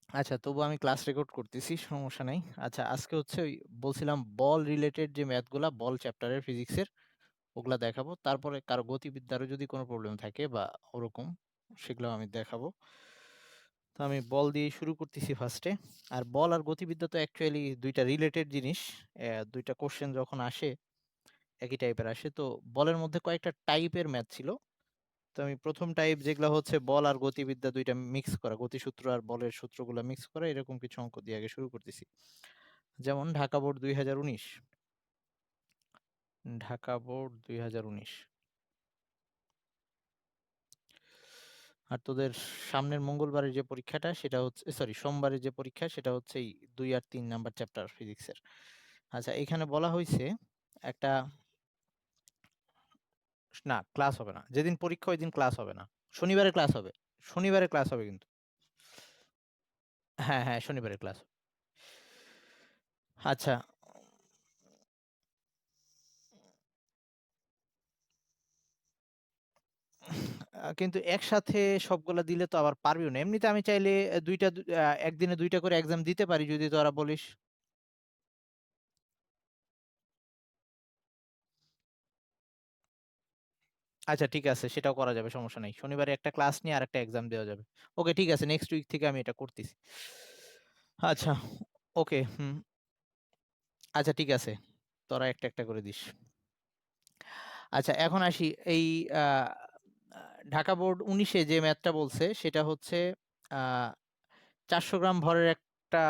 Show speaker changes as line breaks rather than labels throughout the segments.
আচ্ছা, তবু আমি ক্লাস রেকর্ড করতেছি, সমস্যা নাই। আচ্ছা, আজকে হচ্ছে ওই বলছিলাম বল রিলেটেড যে ম্যাথগুলা বল চ্যাপ্টারের ফিজিক্সের ওগুলা দেখাবো। তারপরে কারো গতিবিদ্যারও যদি কোনো প্রবলেম থাকে বা ওরকম, সেগুলো আমি দেখাবো। তো আমি বল দিয়ে শুরু করতেছি ফার্স্টে। আর বল আর গতিবিদ্যা তো অ্যাকচুয়ালি দুইটা রিলেটেড জিনিস। দুইটা কোশ্চেন যখন আসে একই টাইপের আসে। তো বলের মধ্যে কয়েকটা টাইপের ম্যাথ ছিল। তো আমি প্রথম টাইপ যেগুলো হচ্ছে বল আর গতিবিদ্যা দুইটা মিক্স করা, গতিসূত্র আর বলের সূত্রগুলো মিক্স করা, এরকম কিছু অঙ্ক দিয়ে আগে শুরু করতেছি। যেমন ঢাকা বোর্ড 2019। ঢাকা বোর্ড 2019। আর তোদের সামনের মঙ্গলবারের যে পরীক্ষাটা সেটা হচ্ছে, সরি, সোমবারের যে পরীক্ষা সেটা হচ্ছে এই 2 আর 3 নাম্বার চ্যাপ্টার ফিজিক্সের। আচ্ছা, এখানে বলা হয়েছে একটা, না ক্লাস হবে না, যেদিন পরীক্ষা ওই দিন ক্লাস হবে না। শনিবারে ক্লাস হবে। শনিবারে ক্লাস হবে কিন্তু। হ্যাঁ হ্যাঁ, শনিবারে ক্লাস। আচ্ছা। কিন্তু একসাথে সবগুলা দিলে তো আবার পারবিও না। এমনিতে আমি চাইলে একদিনে দুইটা করে এক্সাম দিতে পারি যদি তোরা বলিস। আচ্ছা ঠিক আছে, সেটাও করা যাবে, সমস্যা নাই। শনিবারে একটা ক্লাস নিয়ে আর একটা এক্সাম দেওয়া যাবে। ওকে ঠিক আছে, নেক্সট উইক থেকে আমি এটা করতেছি। আচ্ছা। ওকে, হুম। আচ্ছা ঠিক আছে, তোরা একটা একটা করে দিস। আচ্ছা, এখন আসি। এই আহ, ঢাকা বোর্ড 19-এ যে ম্যাথটা বলছে সেটা হচ্ছে 400 গ্রাম ভরের একটা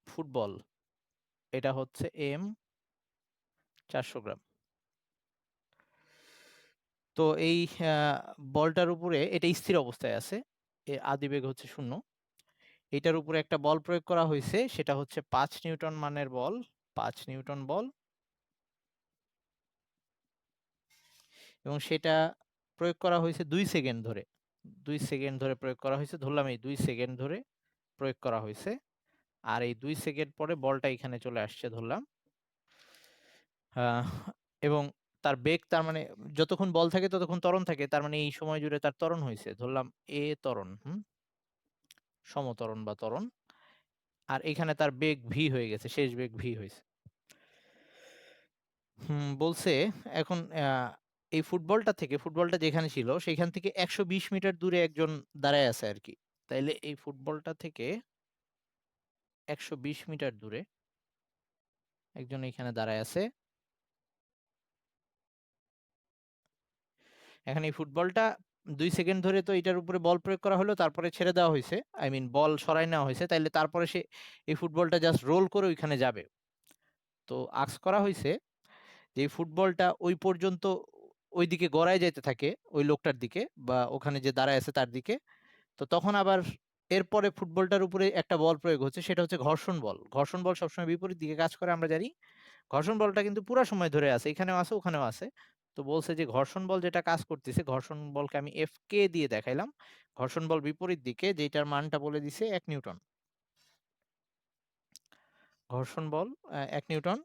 ফুটবল। এটা হচ্ছে M 400 গ্রাম। তো এই বলটার উপরে এটা স্থির অবস্থায় আছে, এর আদিবেগ হচ্ছে 0। এটার উপরে একটা বল প্রয়োগ করা হয়েছে, সেটা হচ্ছে 5 নিউটন মানের বল। 5 নিউটন বল, এবং সেটা প্রয়োগ করা হয়েছে 2 সেকেন্ড ধরে। 2 সেকেন্ড ধরে প্রয়োগ করা হয়েছে, ধরলাম এই 2 সেকেন্ড ধরে প্রয়োগ করা হয়েছে। আর এই 2 সেকেন্ড পরে বলটা এখানে চলে আসছে ধরলাম। আহ, এবং তার বেগ, তার মানে যতক্ষণ বল থাকে ততক্ষণ ত্বরণ থাকে, তার মানে এই সময় জুড়ে তার ত্বরণ হয়েছে ধরলাম ত্বরণ, সমত্বরণ বা ত্বরণ। আর এখানে তার বেগ ভি হয়ে গেছে, শেষ বেগ ভি হয়েছে। বলছে এখন এই ফুটবলটা যেখানে ছিল সেখান থেকে 120 মিটার দূরে একজন দাঁড়ায় আছে আর কি। তাইলে এই ফুটবলটা থেকে 120 মিটার দূরে একজন এখানে দাঁড়ায় আছে। এখন এই ফুটবলটা 2 সেকেন্ড ধরে তো এটার উপরে বল প্রয়োগ করা হলো, তারপরে ছেড়ে দেওয়া হয়েছে, আই মিন বল সরাই নেওয়া হয়েছে, তাইলে তারপরে সে এই ফুটবলটা জাস্ট রোল করে ওইখানে যাবে। তো আস্ক করা হয়েছে যে এই ফুটবলটা ওই পর্যন্ত ওইদিকে গড়ায় যেতে থাকে, ওই লোকটার দিকে বা ওখানে যে দাঁড়ায় আছে তার দিকে। তো তখন আবার এরপরে ফুটবলটার উপরে একটা বল প্রয়োগ হচ্ছে, সেটা হচ্ছে ঘর্ষণ বল। ঘর্ষণ বল সবসময় বিপরীত দিকে কাজ করে আমরা জানি। ঘর্ষণ বলটা কিন্তু পুরো সময় ধরে আছে, এখানেও আছে ওখানেও আছে। তো বলছে যে ঘর্ষণ বল যেটা কাজ করতেছে, ঘর্ষণ বলকে আমি এফ কে দিয়ে দেখাইলাম। ঘর্ষণ বল বিপরীত দিকে, যেটার মানটা বলে দিছে 1 নিউটন। ঘর্ষণ বল 1 নিউটন।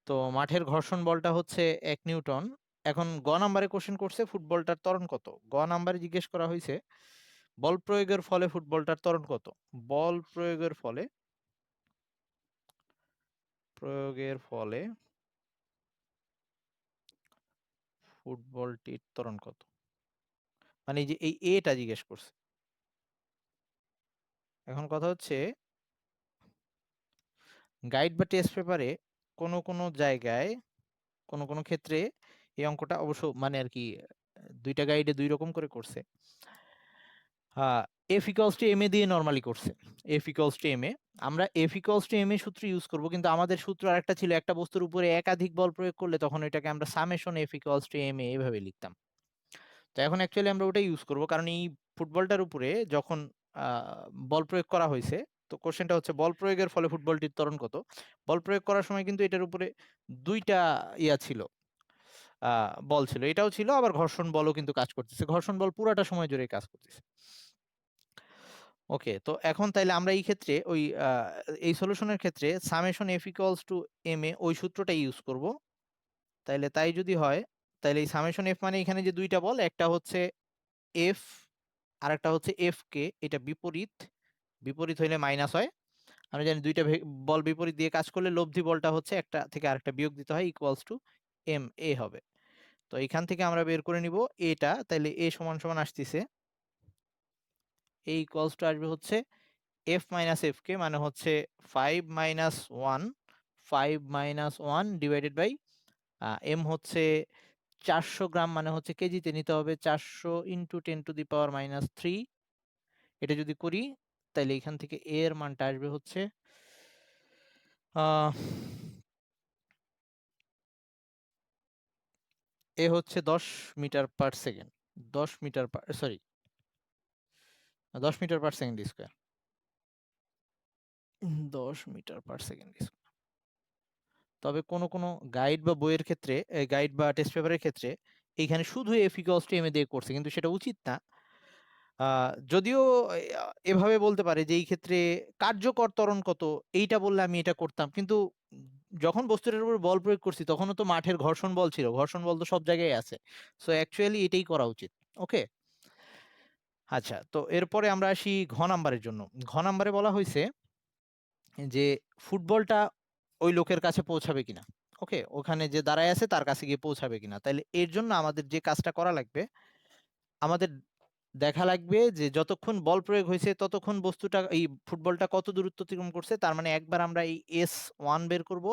তো মাঠের ঘর্ষণ বলটা হচ্ছে 1 নিউটন। এখন গ নাম্বারে কোশ্চেন করছে ফুটবলটার ত্বরণ কত। গ নাম্বারে জিজ্ঞেস করা হয়েছে বল প্রয়োগের ফলে ফুটবলটার ত্বরণ কত। বল প্রয়োগের ফলে ফুটবলটির ত্বরণ কত, মানে এই যে এই এটা জিজ্ঞেস করছে। এখন কথা হচ্ছে গাইড বা টেস্ট পেপারে কোনো কোনো জায়গায়, কোনো কোনো ক্ষেত্রে এই অঙ্কটা অবশ্য মানে আর কি দুইটা গাইডে দুই রকম করে করছে। এফ ইকুয়ালস টু এম এ দিয়ে নর্মালি করছে। এফ ইকুয়ালস টু এম এ, আমরা এফ ইকুয়ালস টু এম এ সূত্র ইউজ করব, কিন্তু আমাদের সূত্র আরেকটা ছিল, একটা বস্তুর উপরে একাধিক বল প্রয়োগ করলে তখন এটাকে আমরা summation F equals to M A এভাবে লিখতাম। তো এখন অ্যাকচুয়ালি আমরা ওটাই ইউজ করব, কারণ এই ফুটবলটার উপরে যখন বল প্রয়োগ করা হয়েছে, তো কোশ্চেনটা হচ্ছে বল প্রয়োগের ফলে ফুটবলটির ত্বরণ কত। বল প্রয়োগ করার সময় কিন্তু এটার উপরে দুইটা ইয়া ছিল, বল ছিল, এটাও ছিল, আবার ঘর্ষণ বলও কিন্তু কাজ করতেছে। ঘর্ষণ বল পুরাটা সময় জুড়ে কাজ করতেছে। ওকে, তো এখন তাইলে আমরা এই ক্ষেত্রে ওই এই সলিউশনের ক্ষেত্রে summation F equals to M A ওই সূত্রটা ইউজ করব। তাইলে তাই যদি হয়, তাইলে এই সামেশন এফ মানে এখানে যে দুইটা বল, একটা হচ্ছে এফ আর একটা হচ্ছে এফ কে, এটা বিপরীত, বিপরীত হইলে মাইনাস হয়। আমরা জানি দুইটা বল বিপরীত দিয়ে কাজ করলে লব্ধি বলটা হচ্ছে একটা থেকে আরেকটা বিয়োগ দিতে হয়, ইকুয়ালস টু এম এ হবে। তো এখান থেকে আমরা বের করে নিব এটা, তাইলে এ সমান সমান আসতেছে, এ ইকুয়ালস টু আসবে হচ্ছে এফ মাইনাস এফ কে, মানে হচ্ছে 5 - 1, 5 - 1 ডিভাইডেড বাই এম হচ্ছে 400 গ্রাম, মানে হচ্ছে কেজিতে নিতে হবে, 400 ইন্টু 10⁻³ এটা যদি করি তাহলে এখান থেকে এর মানটা আসবে হচ্ছে এ হচ্ছে 10 metre per second, 10 metre per second square, 10 metre per second. তবে কোনো কোনো গাইড বা বইয়ের ক্ষেত্রে, গাইড বা টেস্ট পেপারের ক্ষেত্রে এইখানে শুধু এফ ইকুয়ালস টু এম এ দিয়ে করছে, কিন্তু সেটা উচিত না। যদিও এভাবে বলতে পারে যে এই ক্ষেত্রে কার্যকর ত্বরণ কত, এইটা বললে আমি এটা করতাম, কিন্তু যখন বস্তুটার উপর বল প্রয়োগ করছি তখনও তো মাঠের ঘর্ষণ বল ছিল, ঘর্ষণ বল তো সব জায়গায় আছে। সো অ্যাকচুয়ালি এটাই করা উচিত। ওকে, আচ্ছা, তো এরপরে আমরা আসি ঘ নাম্বারের জন্য। ঘ নাম্বারে বলা হয়েছে যে ফুটবলটা ওই লোকের কাছে পৌঁছাবে কিনা। ওকে, ওখানে যে দাঁড়ায় আছে তার কাছে গিয়ে পৌঁছাবে কিনা। তাহলে এর জন্য আমাদের যে কাজটা করা লাগবে, আমাদের দেখা লাগবে যে যতক্ষণ বল প্রয়োগ হয়েছে ততক্ষণ বস্তুটা, এই ফুটবলটা কত দূরত্ব অতিক্রম করছে। তার মানে একবার আমরা এই S1 বের করব,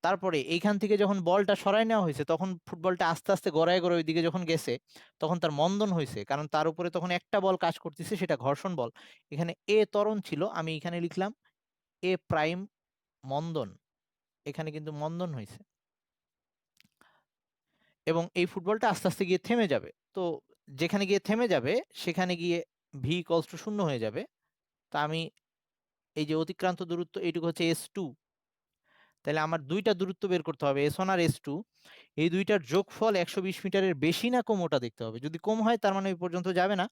তারপরে এইখান থেকে যখন বলটা সরাই নেওয়া হয়েছে তখন ফুটবলটা আস্তে আস্তে গড়ায় গড়ায় ওইদিকে যখন গেছে তখন তার মন্দন হয়েছে, কারণ তার উপরে তখন একটা বল কাজ করতেছে, সেটা ঘর্ষণ বল। এখানে এ ত্বরণ ছিল, আমি এখানে লিখলাম এ প্রাইম মন্দন, এখানে কিন্তু মন্দন হয়েছে, এবং এই ফুটবলটা আস্তে আস্তে গিয়ে থেমে যাবে। তো যেখানে গিয়ে থেমে যাবে সেখানে গিয়ে ভি ইকুয়ালস টু 0 হয়ে যাবে। তা আমি এই যে অতিক্রান্ত দূরত্ব এইটুকু হচ্ছে S2, তাহলে আমার দুইটা দূরত্ব বের করতে হবে, S1 আর S2। এই দুইটার যোগফল 120 মিটারের বেশি না কম ওটা দেখতে হবে। যদি কম হয় তার মানে ওই পর্যন্ত যাবে না,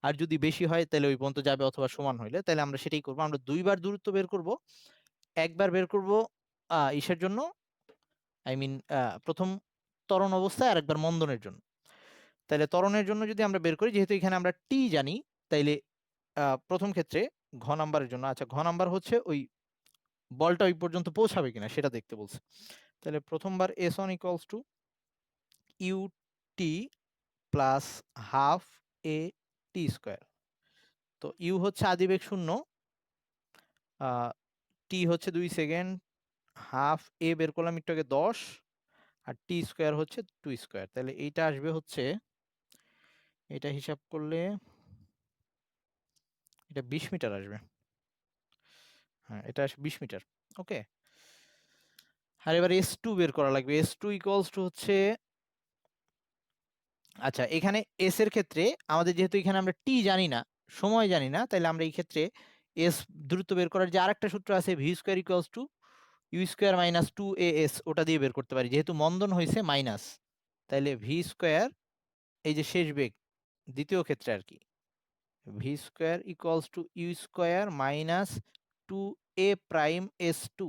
আর যদি বেশি হয় তাহলে ওই পর্যন্ত যাবে, অথবা সমান হইলে, তাহলে আমরা সেটাই করবো। আমরা দুইবার দূরত্ব বের করব, একবার বের করব ইসের জন্য, আই মিন প্রথম ত্বরণ অবস্থায়, আর একবার মন্দনের জন্য। তাহলে ত্বরণের জন্য যদি আমরা বের করি, যেহেতু এখানে আমরা টি জানি, তাইলে প্রথম ক্ষেত্রে ঘ নাম্বারের জন্য, আচ্ছা ঘ নাম্বার হচ্ছে ওই বলটা ওই পর্যন্ত পৌঁছাবে কিনা সেটা দেখতে বলছে। তাহলে প্রথমবার S1 equals to U T plus half A T square. তো ইউ হচ্ছে আদিবেগ 0, টি হচ্ছে 2 সেকেন্ড, হাফ এ বের করলাম একটু আগে 10, আর টি স্কোয়ার হচ্ছে 2 স্কোয়ার। তাহলে এইটা আসবে হচ্ছে, এটা হিসাব করলে এটা 20 মিটার আসবে। হ্যাঁ, এটা আসবে 20 মিটার। ওকে, আর এবার S2 বের করা লাগবে। S2 ইকুয়ালস টু হচ্ছে, আচ্ছা এখানে এস এর ক্ষেত্রে আমাদের যেহেতু এখানে আমরা টি জানি না, সময় জানি না, তাহলে আমরা এই ক্ষেত্রে এস দ্রুত বের করার যে আরেকটা সূত্র আছে, V square equals to U square minus 2 AS, ওটা দিয়ে বের করতে পারি, যেহেতু মন্দন হয়েছে মাইনাস। তাহলে ভি স্কোয়ার, এই যে শেষ বেগ দ্বিতীয় ক্ষেত্রে আর কি, V square equals to U square minus 2A'(S2),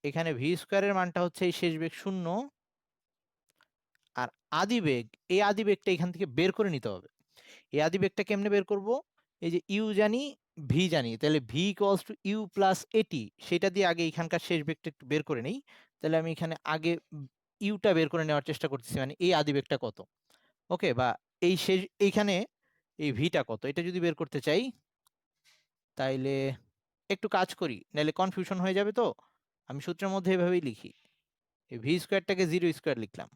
এখানে ভি স্কোয়ারের মানটা হচ্ছে এই শেষ বেগ 0, আর আদিবেগ, এই আদিবেগটা এখান থেকে বের করে নিতে হবে। এই আদিবেগটা কেমনে বের করব, এই যে ইউ জানি ভি জানি, তাহলে V equals to U plus AT, সেটা দিয়ে আগে এখানকার শেষ বেগটা একটু বের করে নেই। তাহলে আমি এখানে আগে ইউটা বের করে নেওয়ার চেষ্টা করতেছি, মানে এই আদিবেগটা কত। ওকে, বা এই শেষ এইখানে এই ভিটা কত, এটা যদি বের করতে চাই, তাইলে একটু কাজ করি, নাহলে কনফিউশন হয়ে যাবে। তো আমি সূত্রের মধ্যে এভাবেই লিখি, এই ভি স্কোয়ারটাকে 0 স্কোয়ার লিখলাম,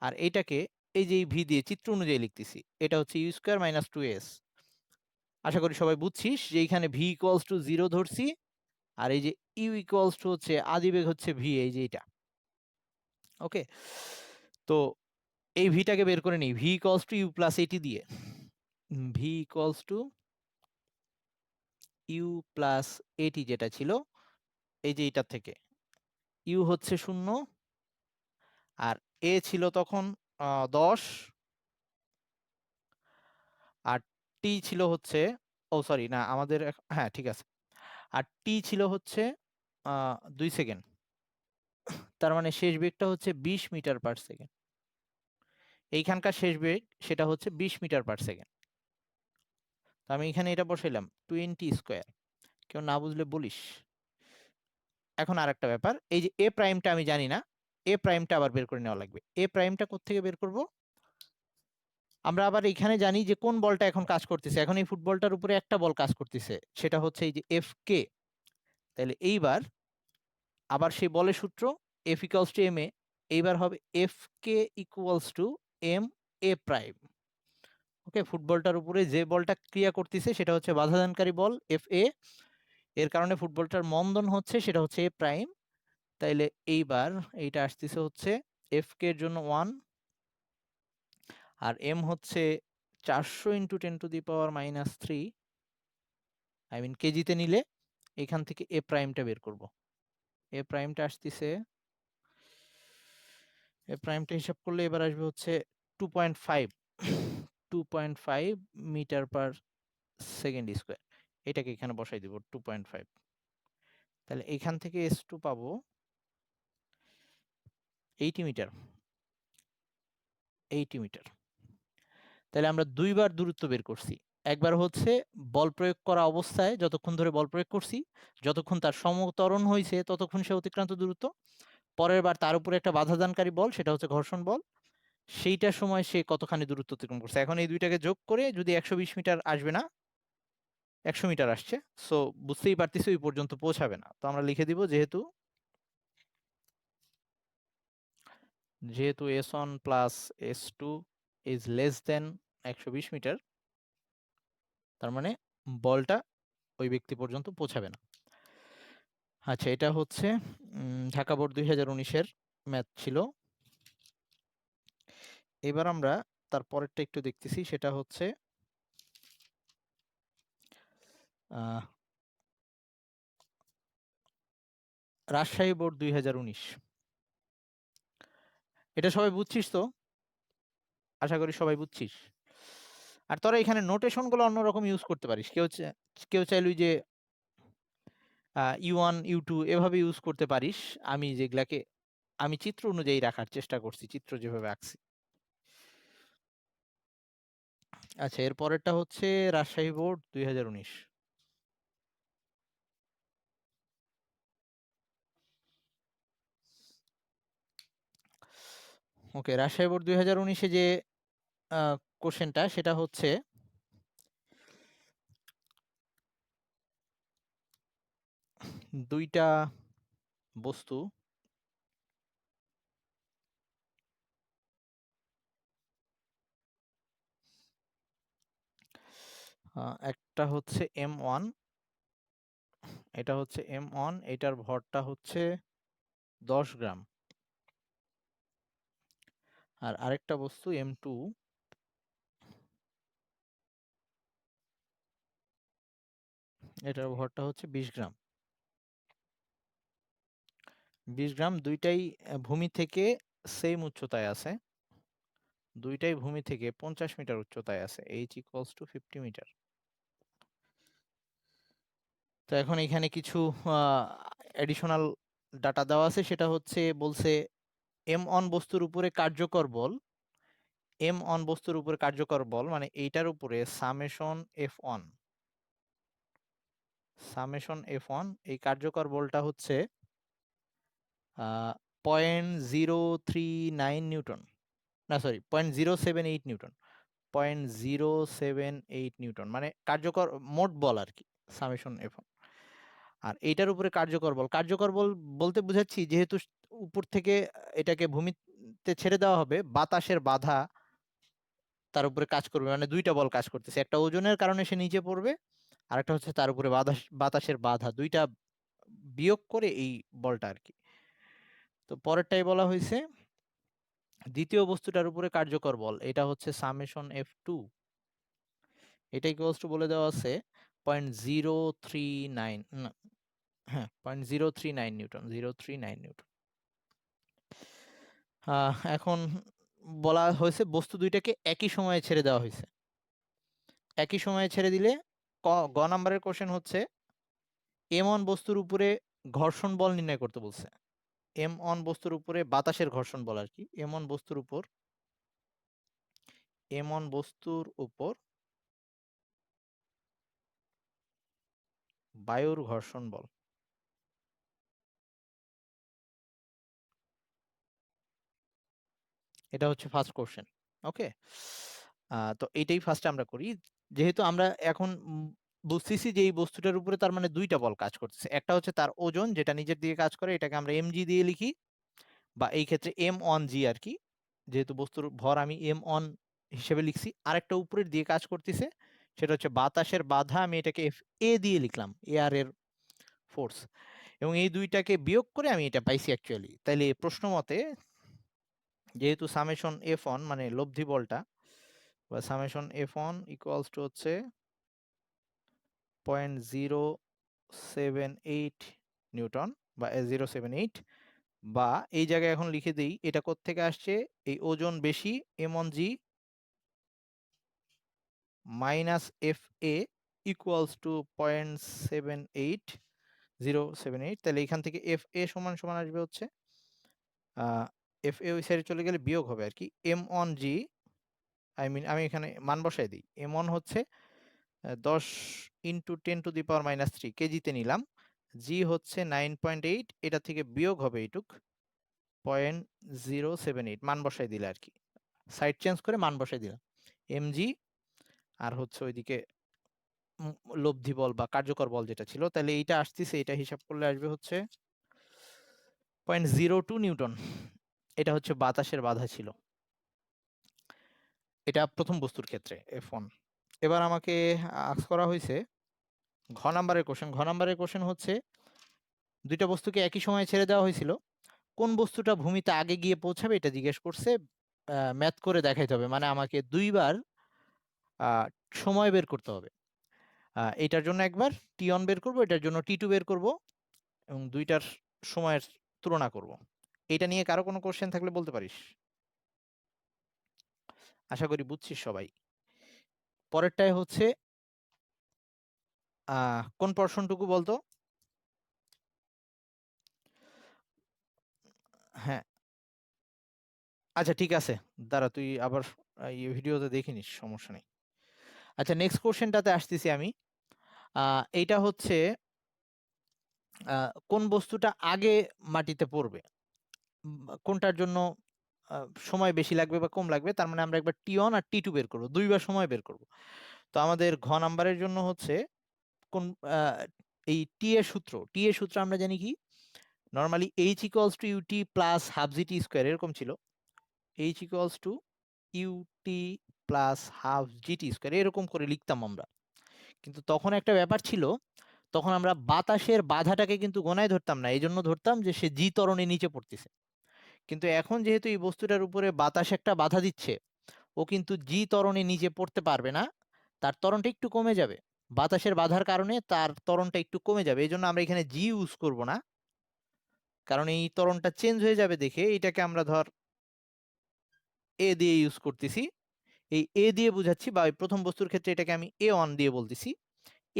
আর এইটাকে এই যে ভি দিয়ে চিত্র অনুযায়ী লিখতেছি, এটা হচ্ছে ইউ স্কোয়ার মাইনাস 2S। আশা করি সবাই বুঝছিস যে এইখানে ভি ইকুয়ালস টু 0 ধরছি, আর এই যে ইউ ইকুয়ালস টু হচ্ছে আদিবেগ হচ্ছে ভি, এই যে এটা। ওকে, তো এই ভিটাকে বের করে নিই, V equals to U plus AT দিয়ে, V equals to U plus AT যেটা ছিল এই যে এইটার থেকে, ইউ হচ্ছে 0, আর এ ছিল তখন 10, আর টি ছিল হচ্ছে, ও সরি না আমাদের হ্যাঁ ঠিক আছে, আর টি ছিল হচ্ছে 2 সেকেন্ড। তার মানে শেষ বেগটা হচ্ছে 20 মিটার পার সেকেন্ড। এইখানকার শেষ বেগ সেটা হচ্ছে 20 মিটার/সেকেন্ড। তো আমি এখানে এটা বসাইলাম 20 স্কোয়ার। কেউ না বুঝলে বলিস। এখন আর একটা ব্যাপার, এই যে এ প্রাইমটা আমি জানি না, এ প্রাইমটা আবার বের করে নেওয়া লাগবে। এ প্রাইমটা কোত্থেকে বের করব? আমরা আবার এখানে জানি যে কোন বলটা এখন কাজ করতেছে। এখন এই ফুটবলটার উপরে একটা বল কাজ করতেছে, সেটা হচ্ছে এই যে এফ কে। তাহলে এইবার আবার সেই বলের সূত্র, F equals to M A. এইবার হবে এফ কে equals to M A prime. Okay, ফুটবলটার উপরে যে বলটা ক্রিয়া করতেছে সেটা হচ্ছে বাধাদানকারী বল এফ এ, এর কারণে ফুটবলটার মন্দন হচ্ছে সেটা হচ্ছে এ প্রাইম। তাইলে এইবার এইটা আসতেছে হচ্ছে এফ কে এর জন্য 1, আর এম হচ্ছে 400 × 10⁻³ আই মিন কেজিতে নিলে এখান থেকে এ প্রাইমটা বের করব। এ প্রাইমটা আসতেছে, এ প্রাইমটা হিসাব করলে এবার আসবে হচ্ছে 2.5 2.5 মিটার/সেকেন্ড স্কোয়ার। এটাকে এখানে বসাই দিব 2.5। তাহলে এখান থেকে S2 পাবো 80 মিটার। 80 মিটার। তাহলে আমরা দুইবার দূরত্ব বের করছি। একবার হচ্ছে বল প্রয়োগ করা অবস্থায় যতক্ষণ ধরে বল প্রয়োগ করছি, যতক্ষণ তার সমত্বরণ হয়েছে ততক্ষণ সে অতিক্রান্ত দূরত্ব। পরের বার তার উপরে একটা বাধাদানকারী বল, সেটা হচ্ছে ঘর্ষণ বল, সেইটার সময় সে কতখানি দূরত্ব অতিক্রম করছে। এখন এই দুইটাকে যোগ করে যদি 120 মিটার আসবে না, 100 মিটার আসছে। সো বুঝতেই পারতেছি ওই পর্যন্ত পৌঁছাবে না। তো আমরা লিখে দিব যেহেতু S1 plus S2 is less than 120 metre, তার মানে বলটা ওই ব্যক্তি পর্যন্ত পৌঁছাবে না। আচ্ছা, এটা হচ্ছে ঢাকা বোর্ড 2019-এর ম্যাথ ছিল। এবার আমরা তার পরেরটা একটু দেখতেছি, সেটা হচ্ছে রাজশাহী বোর্ড 2019। এটা সবাই বুঝছিস তো? আশা করি সবাই বুঝছিস। আর তোরা এখানে নোটেশন গুলো অন্যরকম ইউজ করতে পারিস। কেউ চাইলে যে U1 U2 এভাবে ইউজ করতে পারিস। আমি যেগুলাকে আমি চিত্র অনুযায়ী রাখার চেষ্টা করছি, চিত্র যেভাবে আঁকছি। আচ্ছা, এর পরেরটা হচ্ছে রাজশাহী বোর্ড 2019। ওকে, রাজশাহী বোর্ড 2019-এ যে কোশ্চেনটা সেটা হচ্ছে দুইটা বস্তু একটা হচ্ছে M1, এটা হচ্ছে M1, এটার ভরটা হচ্ছে 10 গ্রাম। আর আরেকটা বস্তু M2, এটার ভরটা হচ্ছে 20 গ্রাম। 20 গ্রাম, দুইটাই ভূমি থেকে সেম উচ্চতায় আছে, দুইটাই ভূমি থেকে 50 মিটার উচ্চতায় আছে। H equals to 50 metre. তো এখন এখানে কিছু অ্যাডিশনাল ডাটা দেওয়া আছে, সেটা হচ্ছে বলছে M1 বস্তুর উপরে কার্যকর বল, M1 বস্তুর উপরে কার্যকর বল মানে এইটার উপরে সামেশন F1 এই কার্যকর বলটা হচ্ছে 0.039 নিউটন, না সরি 0.078 নিউটন, 0.078 নিউটন মানে কার্যকর মোট বল আর কি, সামেশন F1। আর এইটার উপরে কার্যকর বল বলতে বুঝাচ্ছি যেহেতু উপর থেকে এটাকে ভূমিতে ছেড়ে দেওয়া হবে, বাতাসের বাধা তার উপরে কাজ করবে, মানে দুইটা বল কাজ করতেছে, একটা ওজনের কারণে সে নিচে পড়বে, আরেকটা হচ্ছে তার উপরে বাতাসের বাধা, দুইটা বিয়োগ করে এই বলটা আর কি। তো পরেরটাই বলা হয়েছে দ্বিতীয় বস্তুটার উপরে কার্যকর বল, এটা হচ্ছে সামেশন F2, এটা ইকুয়ালস টু বলে দেওয়া আছে 0.039, হ্যাঁ 0.039 নিউটন, 039 নিউটন। এখন বলা হয়েছে বস্তু দুইটাকে একই সময়ে ছেড়ে দেওয়া হয়েছে। একই সময়ে ছেড়ে দিলে গ নাম্বারের কোশ্চেন হচ্ছে M1 বস্তুর উপরে ঘর্ষণ বল নির্ণয় করতে বলছে। M1 বস্তুর উপরে বাতাসের ঘর্ষণ বল আর কি, M1 বস্তুর উপর এমন বস্তুর উপর বায়ুর ঘর্ষণ বল। এটা হচ্ছে ফার্স্ট কোশ্চেন। ওকে, তো এটাই ফার্স্ট আমরা করি। যেহেতু আমরা এখন বুঝতেছি যে এই বস্তুটার উপরে তার মানে দুইটা বল কাজ করতেছে, একটা হচ্ছে তার ওজন যেটা নিজের দিকে কাজ করে, এটাকে আমরা mg দিয়ে লিখি, বা এই ক্ষেত্রে m1g আর কি, যেহেতু বস্তুর ভর আমি m1 হিসেবে লিখছি। আরেকটা উপরের দিয়ে কাজ করতেছে, সেটা হচ্ছে বাতাসের বাধা, আমি এটাকে fa দিয়ে লিখলাম, এয়ার এর ফোর্স। এবং এই দুইটাকে বিয়োগ করে আমি এটা পাইছি অ্যাকচুয়ালি। তাইলে প্রশ্ন মতে যেহেতু সামেশন f1 মানে লব্ধি বলটা, বা সামেশন f1 ইকুয়ালস টু হচ্ছে 0.078 নিউটন বা 078, বা এই জায়গায় এখন লিখে দিই এটা কোত্থেকে আসছে, এই ওজন বেশি m1g minus fa equals to 0.78078। তাহলে এখান থেকে fa সমান সমান আসবে হচ্ছে fa ওই সাইডে চলে গেলে বিয়োগ হবে আর কি, m1g, আমি এখানে মান বসাই দিই, m1 হচ্ছে 10 ইন্টু 10⁻³ কেজিতে নিলাম, জি হচ্ছে 9.8, এটা থেকে বিয়োগ হবে এইটুক 0.078, মান বসাই দিলে আর কি, সাইড চেঞ্জ করে মান বসাই দিলাম mg, আর হচ্ছে ওইদিকে লব্ধি বল বা কার্যকর বল যেটা ছিল, তাহলে এইটা আসতেছে, এটা হিসাব করলে আসবে হচ্ছে 0.02 নিউটন। এটা হচ্ছে বাতাসের বাধা ছিল, এটা প্রথম বস্তুর ক্ষেত্রে f1। এবার আমাকে আস্ক করা হয়েছে ঘ নাম্বারের কোশ্চেন। ঘ নাম্বারের কোশ্চেন হচ্ছে দুইটা বস্তুকে একই সময়ে ছেড়ে দেওয়া হয়েছিল, কোন বস্তুটা ভূমিতে আগে গিয়ে পৌঁছাবে এটা জিজ্ঞেস করছে। ম্যাথ করে দেখাইতে হবে, মানে আমাকে দুইবার সময় বের করতে হবে। এটার জন্য একবার টি1 বের করব, এটার জন্য টি2 বের করব, এবং দুইটার সময়ের তুলনা করব। এটা নিয়ে কারো কোনো কোশ্চেন থাকলে বলতে পারিস। আশা করি বুঝছিস সবাই। পরেরটায় হচ্ছে কোন পোর্শনটুকু বলতো? হ্যাঁ, আচ্ছা ঠিক আছে, দাঁড়া তুই আবার ভিডিওতে দেখে নিস, সমস্যা নেই। আচ্ছা, নেক্সট কোশ্চেনটাতে আসতেছি আমি। এইটা হচ্ছে কোন বস্তুটা আগে মাটিতে পড়বে, কোনটার জন্য সময় বেশি লাগবে বা কম লাগবে, তার মানে আমরা একবার টি1 আর টি2 বের করবো, দুইবার সময় বের করব। তো আমাদের ঘ নাম্বারের জন্য হচ্ছে কোন এই টি এর সূত্র আমরা জানি কি, normally H equals to UT plus half GT square এরকম ছিল, H equals to UT plus half GT square এরকম করে লিখতাম আমরা। কিন্তু তখন একটা ব্যাপার ছিল, তখন আমরা বাতাসের বাধাটাকে কিন্তু গোনায় ধরতাম না, এই জন্য ধরতাম যে সে জি ত্বরণে নিচে পড়তেছে। কিন্তু এখন যেহেতু এই বস্তুটার উপরে বাতাস একটা বাধা দিচ্ছে, ও কিন্তু জি ত্বরণে নিচে পড়তে পারবে না, তার ত্বরণটা একটু কমে যাবে, বাতাসের বাধার কারণে তার ত্বরণটা একটু কমে যাবে, এই জন্য আমরা এখানে জি ইউজ করব না, কারণ এই ত্বরণটা চেঞ্জ হয়ে যাবে দেখে এটাকে আমরা ধর এ দিয়ে ইউজ করতেছি। এই এ দিয়ে বুঝাচ্ছি, বা প্রথম বস্তুর ক্ষেত্রে এটাকে আমি a1 দিয়ে বলতেছি,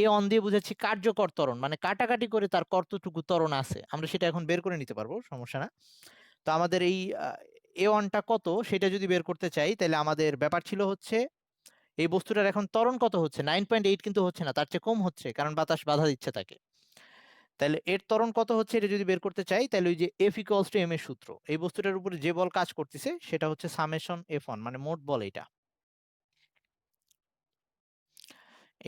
a1 দিয়ে বুঝাচ্ছি কার্যকর ত্বরণ, মানে কাটাকাটি করে তার কতটুকু ত্বরণ আছে আমরা সেটা এখন বের করে নিতে পারবো, সমস্যা না। তো আমাদের এই a1টা কত সেটা যদি বের করতে চাই, তাহলে আমাদের ব্যাপার ছিল হচ্ছে এই বস্তুটার এখন ত্বরণ কত হচ্ছে, 9.8 কিন্তু হচ্ছে না, তার চেয়ে কম হচ্ছে, কারণ বাতাস বাধা দিচ্ছে তাকে। তাহলে এর ত্বরণ কত হচ্ছে এটা যদি বের করতে চাই, তাহলে ওই যে এফ ইকুয়ালস টু এম এর সূত্র, এই বস্তুটার উপরে যে বল কাজ করতেছে সেটা হচ্ছে সামেশন f1, মানে মোট বল এটা,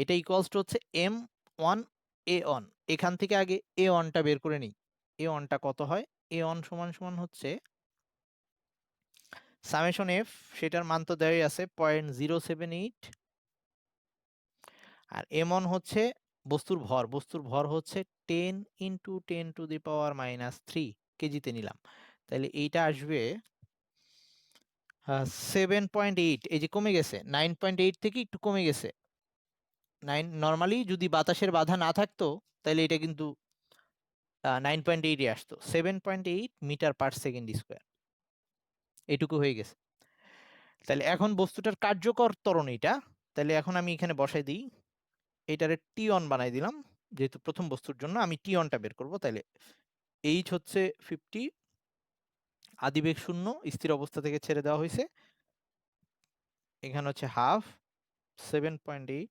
এটা ইকুয়ালস টু হচ্ছে m1 a1। এখান থেকে আগে a1টা বের করে নিই, a1টা কত হয়, a1 সমান সমান হচ্ছে সামেশন f, সেটার মান তো দেওয়াই আছে 0.078, আর m1 হচ্ছে বস্তুর ভর, বস্তুর ভর হচ্ছে 10 ইন্টু 10⁻³ কেজিতে নিলাম, তাহলে এইটা আসবে 7.8, এই যে কমে গেছে 9.8 থেকে একটু কমে গেছে 9। নর্মালি যদি বাতাসের বাধা না থাকতো তাহলে এটা কিন্তু 9.8 আসতো, 7.8 মিটার পার সেকেন্ড স্কোয়ার, এটুকু হয়ে গেছে। তাহলে এখন বস্তুটার কার্যকর ত্বরণ এটা, তাহলে এখন আমি এখানে বসাই দিই, এটারে টি1 বানাই দিলাম, যেহেতু প্রথম বস্তুর জন্য আমি টি1টা বের করব, তাহলে এইচ হচ্ছে 50, আদিবেগ 0, স্থির অবস্থা থেকে ছেড়ে দেওয়া হয়েছে, এখানে হচ্ছে হাফ 7.8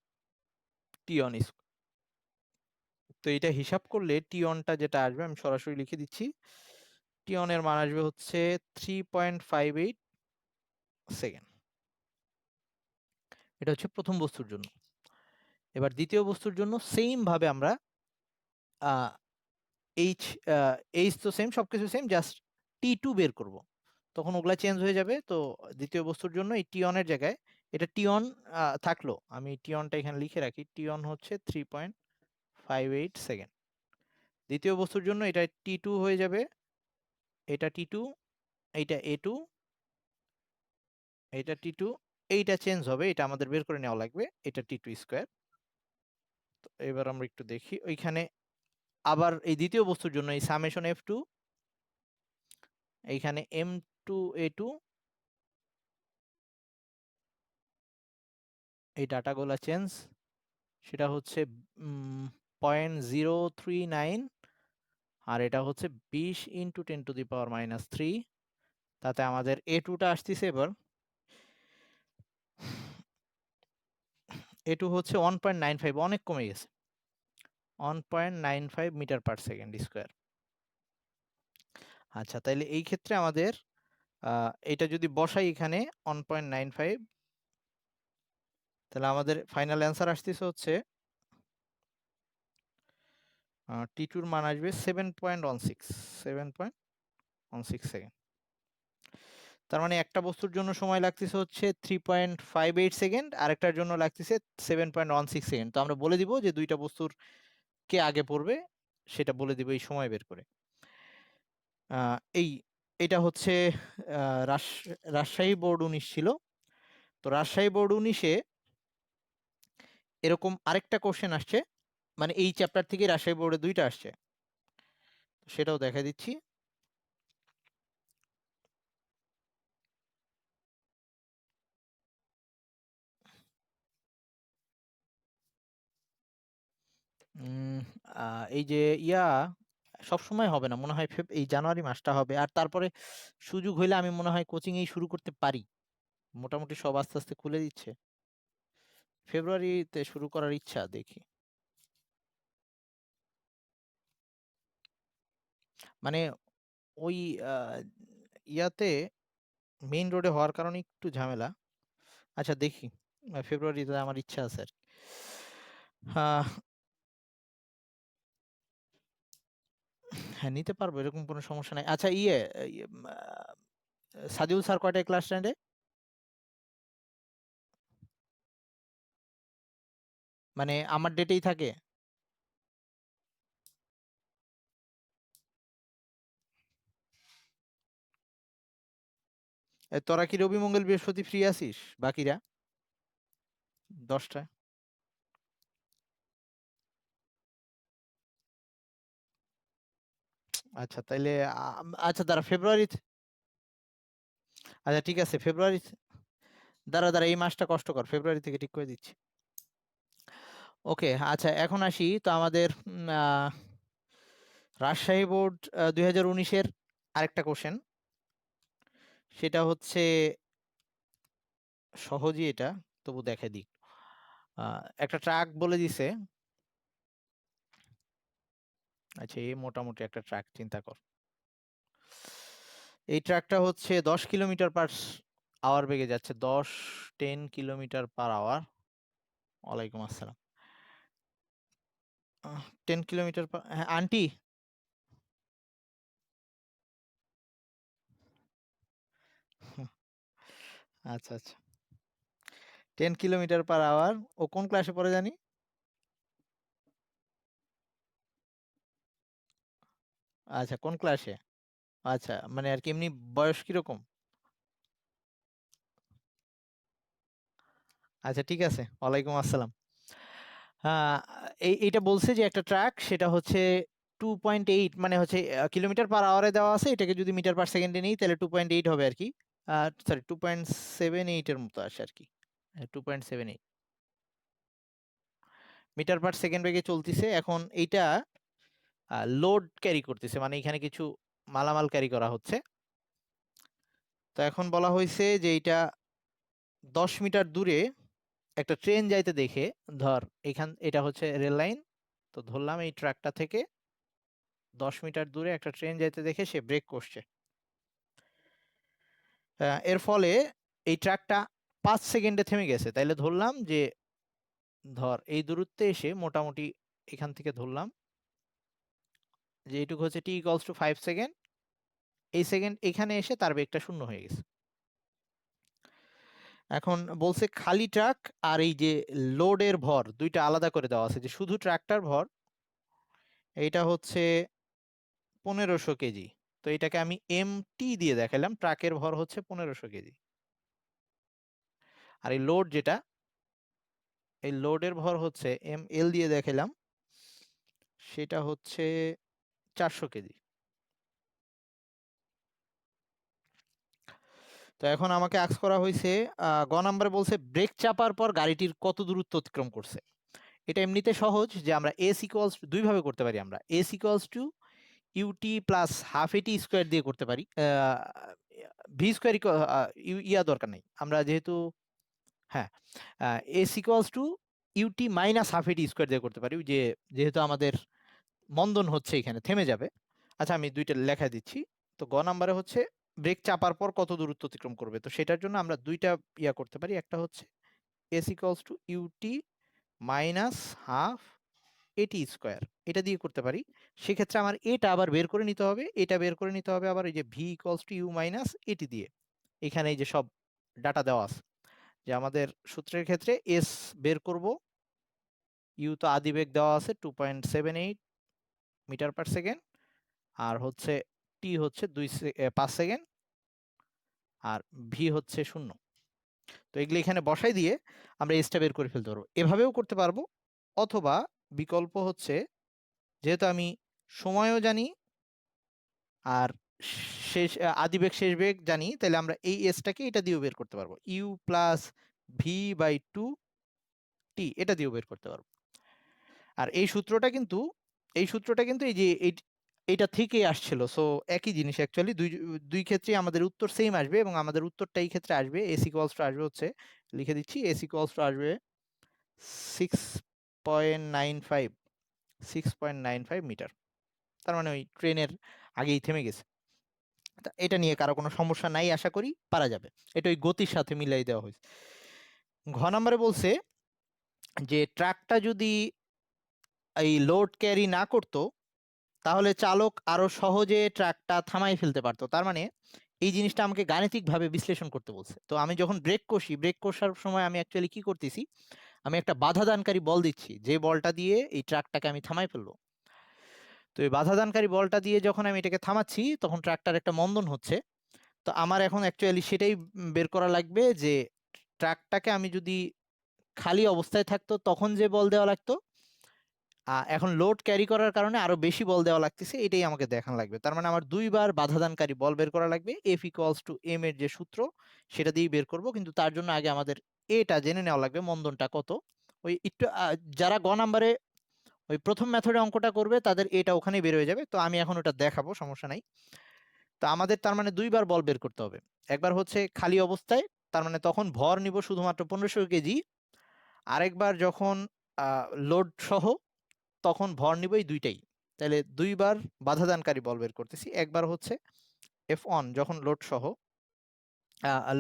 টি-অন স্কয়ার। তো এটা হিসাব করলে টি-অনটা যেটা আসবে আমি সরাসরি লিখে দিচ্ছি, টি-অনের মান আসবে হচ্ছে 3.58 সেকেন্ড। এটা হচ্ছে প্রথম বস্তুর জন্য। এবার দ্বিতীয় বস্তুর জন্য সেম ভাবে আমরা এইচ এইচ তো সেম, সবকিছু সেম, জাস্ট টি2 বের করব, তখন ওগুলা চেঞ্জ হয়ে যাবে। তো দ্বিতীয় বস্তুর জন্য এই টি-অনের জায়গায় এটা টি-অন থাকলো, আমি টি-অনটা এখানে লিখে রাখি, টি-অন হচ্ছে 3.58 সেকেন্ড। দ্বিতীয় বস্তুর জন্য এটা টি2 হয়ে যাবে, এটা টি2, এইটা এ2, এইটা টি2, এইটা চেঞ্জ হবে, এটা আমাদের বের করে নেওয়া লাগবে, এটা টি2 স্কোয়ার। তো এবার আমরা একটু দেখি ওইখানে আবার এই দ্বিতীয় বস্তুর জন্য এই সামেশন এফ2, এইখানে m2a2, এই ডাটাগুলো চেঞ্জ, সেটা হচ্ছে 0.039, আর এটা হচ্ছে 20 × 10⁻³ তাতে আমাদের এ2টা আসতেছে এবার, এ2 হচ্ছে 1.95, অনেক কমে গেছে, 1.95 মিটার পার সেকেন্ড স্কোয়ার। আচ্ছা, তাইলে এই ক্ষেত্রে আমাদের এটা যদি বসাই এখানে 1.95, তাহলে আমাদের ফাইনাল অ্যান্সার আসতেছে হচ্ছে টি2-র মান আসবে 7.16 সেকেন্ড। তার মানে একটা বস্তুর জন্য সময় লাগতেছে হচ্ছে 3.58 সেকেন্ড, আরেকটার জন্য লাগতেছে 7.16 সেকেন্ড। তো আমরা বলে দিব যে দুইটা বস্তুর কে আগে পড়বে, সেটা বলে দিব এই সময় বের করে। এই এটা হচ্ছে রাজশাহী বোর্ড 19 ছিল। তো রাজশাহী বোর্ড 19-এ এরকম আরেকটা কোশ্চেন আসছে, মানে এই চ্যাপ্টার থেকে রাজশাহী বোর্ডে দুইটা আসছে, সেটাও দেখা দিচ্ছি। এই যে সব সময় হবে না, মনে হয় এই জানুয়ারি মাসটা হবে, আর তারপরে সুযোগ হইলে আমি মনে হয় কোচিং এই শুরু করতে পারি, মোটামুটি সব আস্তে আস্তে খুলে দিচ্ছে, ফেব্রুয়ারিতে শুরু করার ইচ্ছা, দেখি। মানে ওই আহ, ইয়াতে মেইন রোডে হওয়ার কারণে একটু ঝামেলা। আচ্ছা দেখি, ফেব্রুয়ারিতে আমার ইচ্ছা আছে আর কি। হ্যাঁ, নিতে পারবো, এরকম কোনো সমস্যা নাই। আচ্ছা ইয়ে, সাদিউল স্যার কয়টায় ক্লাস নেয়? মানে আমার ডেটেই থাকে? তোরা কি রবি মঙ্গল বৃহস্পতি ফ্রি আছিস বাকিরা? 10টায়? আচ্ছা তাইলে আচ্ছা দাঁড়া, ফেব্রুয়ারি, আচ্ছা ঠিক আছে, ফেব্রুয়ারি, দাঁড়া দাঁড়া, এই মাসটা কষ্ট কর, ফেব্রুয়ারি থেকে ঠিক করে দিচ্ছি। ওকে, আচ্ছা এখন আসি তো আমাদের রাজশাহী বোর্ড 2019-এর আরেকটা কোশ্চেন, সেটা হচ্ছে সহজই এটা, তবু দেখে দিই। একটা ট্রাক বলে দিছে, আচ্ছা এই মোটামুটি একটা ট্রাক চিন্তা কর, এই ট্রাকটা হচ্ছে 10 কিলোমিটার পার আওয়ার বেগে যাচ্ছে, 10 কিলোমিটার পার আওয়ার। ওয়ালাইকুম আসসালাম। 10 কিলোমিটার পার, হ্যাঁ আন্টি। আচ্ছা আচ্ছা, 10 কিলোমিটার পার আওয়ার। ও কোন ক্লাসে পড়ে জানি? আচ্ছা কোন ক্লাসে? আচ্ছা মানে আর কি, এমনি বয়স কিরকম? আচ্ছা ঠিক আছে, ওয়ালাইকুম আসসালাম। হ্যাঁ, এইটা বলছে যে একটা ট্রাক, সেটা হচ্ছে 2.8, মানে হচ্ছে কিলোমিটার পার আওয়ারে দেওয়া আছে, এটাকে যদি মিটার পার সেকেন্ডে নিই তাহলে 2.8 হবে আর কি, সরি 2.78-এর মতো আসে আর কি, 2.78 মিটার পার সেকেন্ড বেগে চলতেছে। এখন এইটা লোড ক্যারি করতেছে, মানে এখানে কিছু মালামাল ক্যারি করা হচ্ছে। তো এখন বলা হয়েছে যে এইটা 10 মিটার দূরে একটা ট্রেন যাইতে দেখে, ধর এটা হচ্ছে রেল লাইন, তো ধরলাম এই ট্র্যাকটা থেকে 10 মিটার দূরে একটা ট্রেন যাইতে দেখে সে ব্রেক করছে। এর ফলে এই ট্র্যাকটা 5 সেকেন্ডে থেমে গেছে, তাইলে ধরলাম যে ধর এই দূরত্বে এসে মোটামুটি এখান থেকে ধরলাম যে এইটুকু হচ্ছে t = 5 সেকেন্ড, এই সেকেন্ড এখানে এসে তার বেগটা শূন্য হয়ে গেছে। এখন বলছে খালি ট্রাক আর এই যে লোডের ভর দুইটা আলাদা করে দেওয়া আছে, যে শুধু ট্রাকটার ভর এইটা হচ্ছে 1500 কেজি, তো এটাকে আমি mt দিয়ে দেখালাম, ট্রাকের ভর হচ্ছে 1500 কেজি। আর এই লোড যেটা, এই লোডের ভর হচ্ছে ml দিয়ে দেখালাম, সেটা হচ্ছে 400 কেজি। তো এখন আমাকে আস্ক করা হয়েছে, গ নাম্বারে বলছে ব্রেক চাপার পর গাড়িটির কত দূরত্ব অতিক্রম করছে। এটা এমনিতে সহজ, যে আমরা এস ইকুয়ালস দুই ভাবে করতে পারি, আমরা S equals to UT plus half AT square দিয়ে করতে পারি। ভি স্কোয়ার ইয়া দরকার নেই, আমরা যেহেতু হ্যাঁ S equals to UT minus half AT square দিয়ে করতে পারি, যে যেহেতু আমাদের মন্দন হচ্ছে এখানে থেমে যাবে। আচ্ছা আমি দুইটা লেখা দিচ্ছি। তো গ নাম্বারে হচ্ছে ব্রেক চাপার পর কত দূরত্ব অতিক্রম করবে, তো সেটার জন্য আমরা দুইটা ইয়া করতে পারি, একটা হচ্ছে S equals to UT minus half AT square, এটা দিয়ে করতে পারি। সেক্ষেত্রে আমার এটা আবার বের করে নিতে হবে, এটা বের করে নিতে হবে আবার এই যে V equals to U minus AT দিয়ে। এখানে এই যে সব ডাটা দেওয়া আছে, যে আমাদের সূত্রের ক্ষেত্রে এস বের করব, ইউ তো আদি বেগ দেওয়া আছে 2.78 মিটার পার সেকেন্ড, আর হচ্ছে টি হচ্ছে 5 সেকেন্ড, আর ভি হচ্ছে 0। তো এগুলো এখানে বসাই দিয়ে আমরা এসটা বের করে ফেলতে পারবো, এভাবেও করতে পারবো। অথবা বিকল্প হচ্ছে, যেহেতু আমি সময়ও জানি আর শেষ আদি বেগ শেষ বেগ জানি, তাহলে আমরা এই এসটাকে এটা দিয়েও বের করতে পারবো, ইউ প্লাস ভি বাই 2 টি, এটা দিয়েও বের করতে পারবো। আর এই সূত্রটা কিন্তু এই যে এইটা থেকে আসছিল, সো একই জিনিস অ্যাকচুয়ালি, দুই দুই ক্ষেত্রে আমাদের উত্তর সেম আসবে, এবং আমাদের উত্তরটা এই ক্ষেত্রে আসবে এস ইকুয়ালস টু আসবে হচ্ছে, লিখে দিচ্ছি, এস ইকুয়ালস টু আসবে 6.95 6.95 মিটার। তার মানে ওই ট্রেনের আগেই থেমে গেছে। এটা নিয়ে কারো কোনো সমস্যা নাই, আশা করি পারা যাবে, এটা ওই গতির সাথে মিলাই দেওয়া হয়েছে। ঘ নম্বরে বলছে যে ট্রাকটা যদি এই লোড ক্যারি না করতো, তাহলে চালক আরো সহজে ট্রাকটা থামাই ফেলতে পারতো। তার মানে এই জিনিসটা আমাকে গাণিতিকভাবে বিশ্লেষণ করতে বলছে। তো আমি যখন ব্রেক কষার সময় আমি অ্যাকচুয়ালি কি করতেছি, আমি একটা বাধা দানকারী বল দিচ্ছি, যে বলটা দিয়ে এই ট্রাকটাকে আমি থামাই ফেলবো। তো এই বাধা দানকারী বলটা দিয়ে যখন আমি এটাকে থামাচ্ছি, তখন ট্রাকটার একটা মন্দন হচ্ছে। তো আমার এখন অ্যাকচুয়ালি সেটাই বের করা লাগবে, যে ট্রাকটাকে আমি যদি খালি অবস্থায় থাকতো তখন যে বল দেওয়া লাগতো, এখন লোড ক্যারি করার কারণে আরো বেশি বল দেওয়া লাগতেছে, এটাই আমাকে দেখানো লাগবে। তার মানে আমার দুইবার বাধাদানকারী বল বের করা লাগবে। এফ ইকুয়ালস টু এম এর যে সূত্র, সেটা দিয়েই বের করব, কিন্তু তার জন্য আগে আমাদের এটা জেনে নেওয়া লাগবে মন্দনটা কত। ওই একটু যারা গ নাম্বারে ওই প্রথম মেথডে অঙ্কটা করবে তাদের এটা ওখানেই বের হয়ে যাবে, তো আমি এখন ওটা দেখাবো, সমস্যা নাই। তো আমাদের তার মানে দুইবার বল বের করতে হবে। একবার হচ্ছে খালি অবস্থায়, তার মানে তখন ভর নিব শুধুমাত্র 1500 কেজি। আরেকবার যখন লোড সহ, তখন ভর নিব এই দুইটাই। তাহলে দুইবার বাধাদানকারী বল বের করতেছি। একবার হচ্ছে F1 যখন লোড সহ,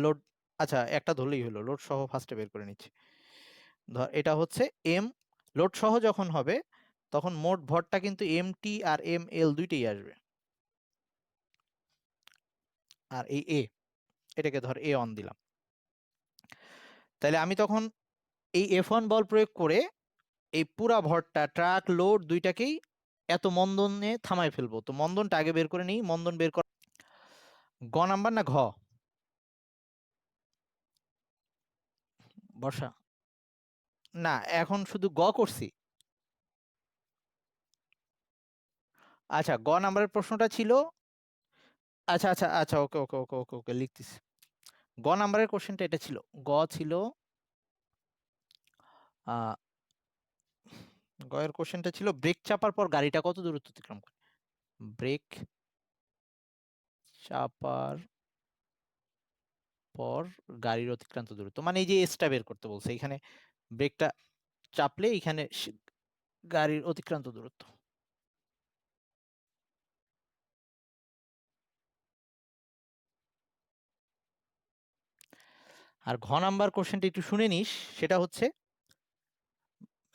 লোড, আচ্ছা একটা ধরলেই হলো, লোড সহ ফার্স্টে বের করে নিচ্ছি। ধর এটা হচ্ছে এম, লোড সহ যখন হবে তখন মোট ভরটা কিন্তু এমটি আর এম এল দুইটাই আসবে। আর এই এটাকে ধর এ অন দিলাম। তাহলে আমি তখন এই F1 বল প্রয়োগ করে এই পুরা ভরটা ট্রাক লোড দুইটাকেই এত মন্দনে থামাই ফেলবো। তো মন্দনটা আগে বের করে নিই, মন্দন বের কর। গ নাম্বার না ঘ? বর্ষা, না এখন শুধু গ করছি। আচ্ছা গ নাম্বারের প্রশ্নটা ছিল, আচ্ছা আচ্ছা আচ্ছা, ওকে ওকে ওকে ওকে ওকে লিখতেছি। গ নাম্বারের কোশ্চেনটা এটা ছিল, গ ছিল আহ গ এর কোশ্চেনটা ছিল ব্রেক চাপার পর গাড়িটা কত দূরত্ব অতিক্রম করে। ব্রেক চাপার পর গাড়ির অতিক্রান্ত দূরত্ব, মানে এই যে এসটা বের করতে বলছে, এখানে ব্রেকটা চাপলে এখানে গাড়ির অতিক্রান্ত দূরত্ব। আর ঘ নাম্বার কোশ্চেনটা একটু শুনে নিস, সেটা হচ্ছে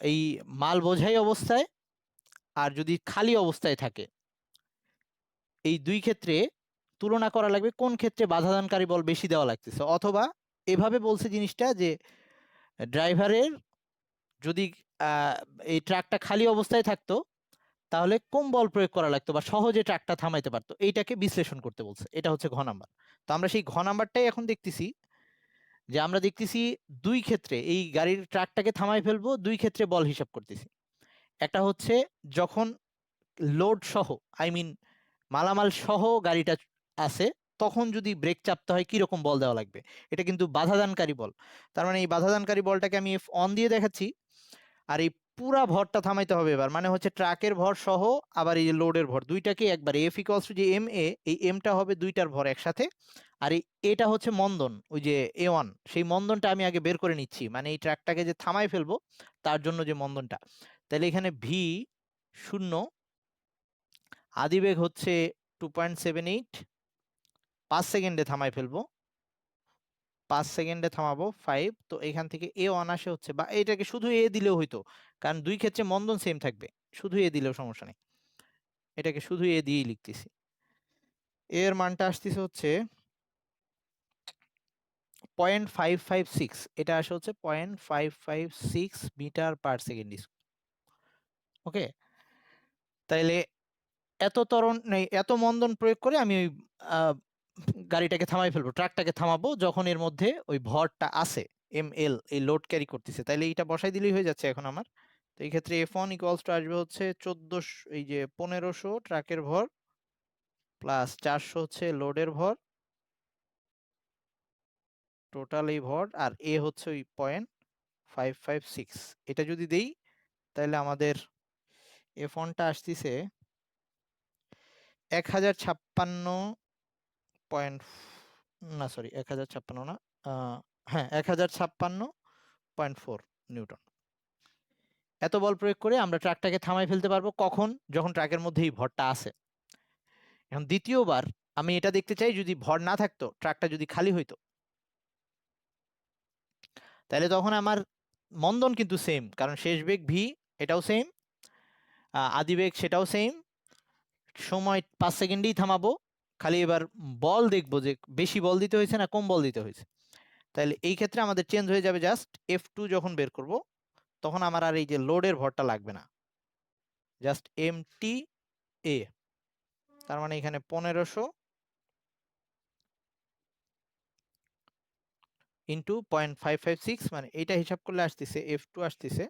এই মাল বোঝাই অবস্থায় আর যদি খালি অবস্থায় থাকে, এই দুই ক্ষেত্রে তুলনা করা লাগবে কোন ক্ষেত্রে বাধাদানকারী বল বেশি দেওয়া লাগতেছে, অথবা এভাবে বলছে জিনিসটা যে ড্রাইভারের যদি এই ট্রাকটা খালি অবস্থায় থাকতো তাহলে কম বল প্রয়োগ করা লাগতো বা সহজে ট্রাকটা থামাইতে পারতো, এইটাকে বিশ্লেষণ করতে বলছে। এটা হচ্ছে ঘ নাম্বার। তো আমরা সেই ঘ নাম্বারটাই এখন দেখতেছি, যে আমরা দেখতেছি দুই ক্ষেত্রে এই গাড়ির ট্রাকটাকে থামাই ফেলবো, দুই ক্ষেত্রে বল হিসাব করতেছি। একটা হচ্ছে যখন লোড সহ, আই মিন মালামাল সহ গাড়িটা আছে, তখন যদি ব্রেক চাপতে হয় কিরকম বল দেওয়া লাগবে। এটা কিন্তু বাধাদানকারী বল। তার মানে এই বাধাদানকারী বলটাকে আমি অন দিয়ে দেখাচ্ছি, আর এই পুরা ভরটা থামাইতে হবে এবার, মানে হচ্ছে ট্রাকের ভর সহ আবার এই লোডের ভর দুইটাকে একবার, এফ ইকুয়ালস টু যে এম এ, এই এমটা হবে দুইটার ভর একসাথে, আর এই এটা হচ্ছে মন্দন, ওই যে এ ওয়ান, সেই মন্দনটা আমি আগে বের করে নিচ্ছি, মানে এই ট্রাকটাকে যে থামাই ফেলবো তার জন্য যে মন্দনটা। তাহলে এখানে ভি শূন্য, আদিবেগ হচ্ছে 2.78, 5 সেকেন্ডে থামাই ফেলবো, 5 সেকেন্ডে থামাবো 5। তো এখান থেকে এ ওয়ান আসে হচ্ছে, বা এটাকে শুধু এ দিলেও হইতো, কারণ দুই ক্ষেত্রে মন্দন সেম থাকবে, শুধু এ দিলেও সমস্যা নেই, এটাকে শুধু এ দিয়েই লিখতেছি। এর মানটা আসতেছে হচ্ছে 0.556, এটা আসে হচ্ছে 0.556 মিটার পার সেকেন্ড। ওকে, তাইলে এত ত্বরণ নেই, এত মন্দন প্রয়োগ করে আমি ওই আহ, গাড়িটাকে থামাই ফেলবো, ট্রাকটাকে থামাবো যখন এর মধ্যে ওই ভরটা আছে, এম এল এই লোড ক্যারি করতেছে, তাইলে এইটা বসাই দিলেই হয়ে যাচ্ছে এখন আমার। তো এই ক্ষেত্রে এফ ওয়ান ইকুয়ালস টু আসবে হচ্ছে 1400, এই যে 1500 ট্রাকের ভর প্লাস 400 হচ্ছে লোডের ভর, টোটাল এই ভর, আর এ হচ্ছে ওই 0.556। এটা যদি দেই তাহলে আমাদের এফ ওয়ানটা আসতেছে 1056 পয়েন্ট, না সরি 1056 না, হ্যাঁ 1056.4 নিউটন। এত বল প্রয়োগ করে আমরা ট্রাকটাকে থামাই ফেলতে পারবো কখন, যখন ট্রাকের মধ্যে এই ভরটা আছে। এখন দ্বিতীয়বার আমি এটা দেখতে চাই যদি ভর না থাকতো, ট্রাকটা যদি খালি হইতো, তাহলে তখন আমার মন্দন কিন্তু সেম, কারণ শেষ বেগ ভি এটাও সেম, আদি বেগ সেটাও সেম, সময় 5 সেকেন্ডেই থামাবো, খালি এবার বল দেখবো যে বেশি বল দিতে হয়েছে না কম বল দিতে হয়েছে। তাহলে এই ক্ষেত্রে আমাদের চেঞ্জ হয়ে যাবে, জাস্ট এফ টু যখন বের করব তখন আমার আর এই যে লোডের ভরটা লাগবে না, জাস্ট এম টি এ। তার মানে এখানে 1500 ইন্টু 0.556, মানে এইটা হিসাব করলে আসতেছে এফ টু আসতেছে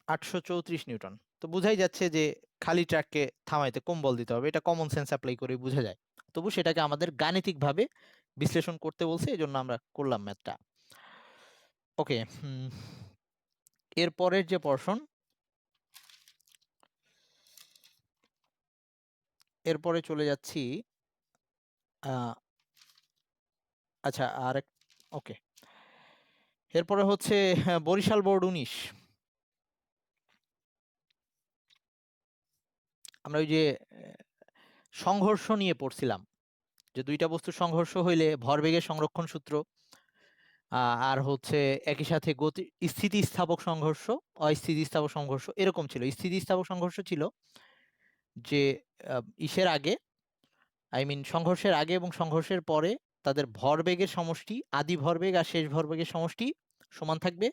834 নিউটন। তো বুঝাই যাচ্ছে যে খালি ট্র্যাককে থামাইতে কম বল দিতে হবে, এটা কমন সেন্স অ্যাপ্লাই করে বোঝা যায়। তবু সেটাকে আমাদের গাণিতিকভাবে বিশ্লেষণ করতে বলছে, এই জন্য আমরা করলাম ম্যাথটা। ওকে, এরপরের যে পোরশন, এরপরে চলে যাচ্ছি আচ্ছা আর, ওকে, এরপরে হচ্ছে বরিশাল বোর্ড 19। আমরা ওই যে সংঘর্ষ নিয়ে পড়ছিলাম, যে দুইটা বস্তুর সংঘর্ষ হইলে ভরবেগের সংরক্ষণ সূত্র, আর হচ্ছে একই সাথে গতি স্থিতিস্থাপক সংঘর্ষ, অস্থিতিস্থাপক সংঘর্ষ এরকম ছিল। স্থিতিস্থাপক সংঘর্ষ ছিল যে ইসের আগে, আই মিন সংঘর্ষের আগে এবং সংঘর্ষের পরে তাদের ভরবেগের সমষ্টি, আদি ভরবেগ আর শেষ ভরবেগের সমষ্টি সমান থাকবে।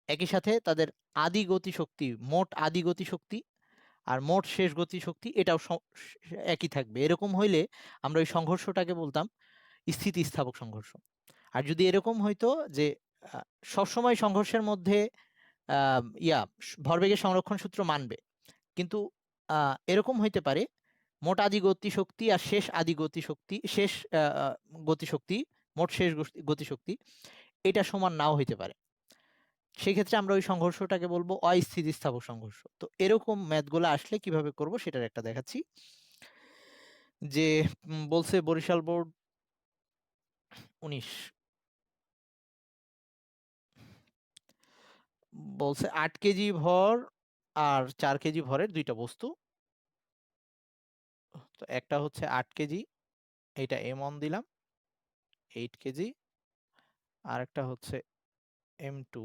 একই সাথে তাদের আদি গতিশক্তি, মোট আদি গতিশক্তি আর মোট শেষ গতিশক্তি এটাও একই থাকবে। এরকম হইলে আমরা ওই সংঘর্ষটাকে বলতাম স্থিতিস্থাপক সংঘর্ষ। আর যদি এরকম হইতো যে সবসময় সংঘর্ষের মধ্যে ভরবেগের সংরক্ষণ সূত্র মানবে, কিন্তু এরকম হইতে পারে মোট আদি গতিশক্তি আর শেষ আদি গতিশক্তি, শেষ গতিশক্তি, মোট শেষ গতিশক্তি এটা সমান নাও হইতে পারে। সেক্ষেত্রে আমরা ওই সংঘর্ষটাকে বলবো অস্থিতিস্থাপক সংঘর্ষ। তো এরকম ম্যাথগুলো আসলে কিভাবে করব সেটার একটা দেখাচ্ছি। যে বলছে বরিশাল বোর্ড 19 বলছে 8 কেজি ভর আর 4 কেজি ভরের দুইটা বস্তু। তো একটা হচ্ছে 8 কেজি, এটা M1 দিলাম 8 কেজি, আর একটা হচ্ছে M2,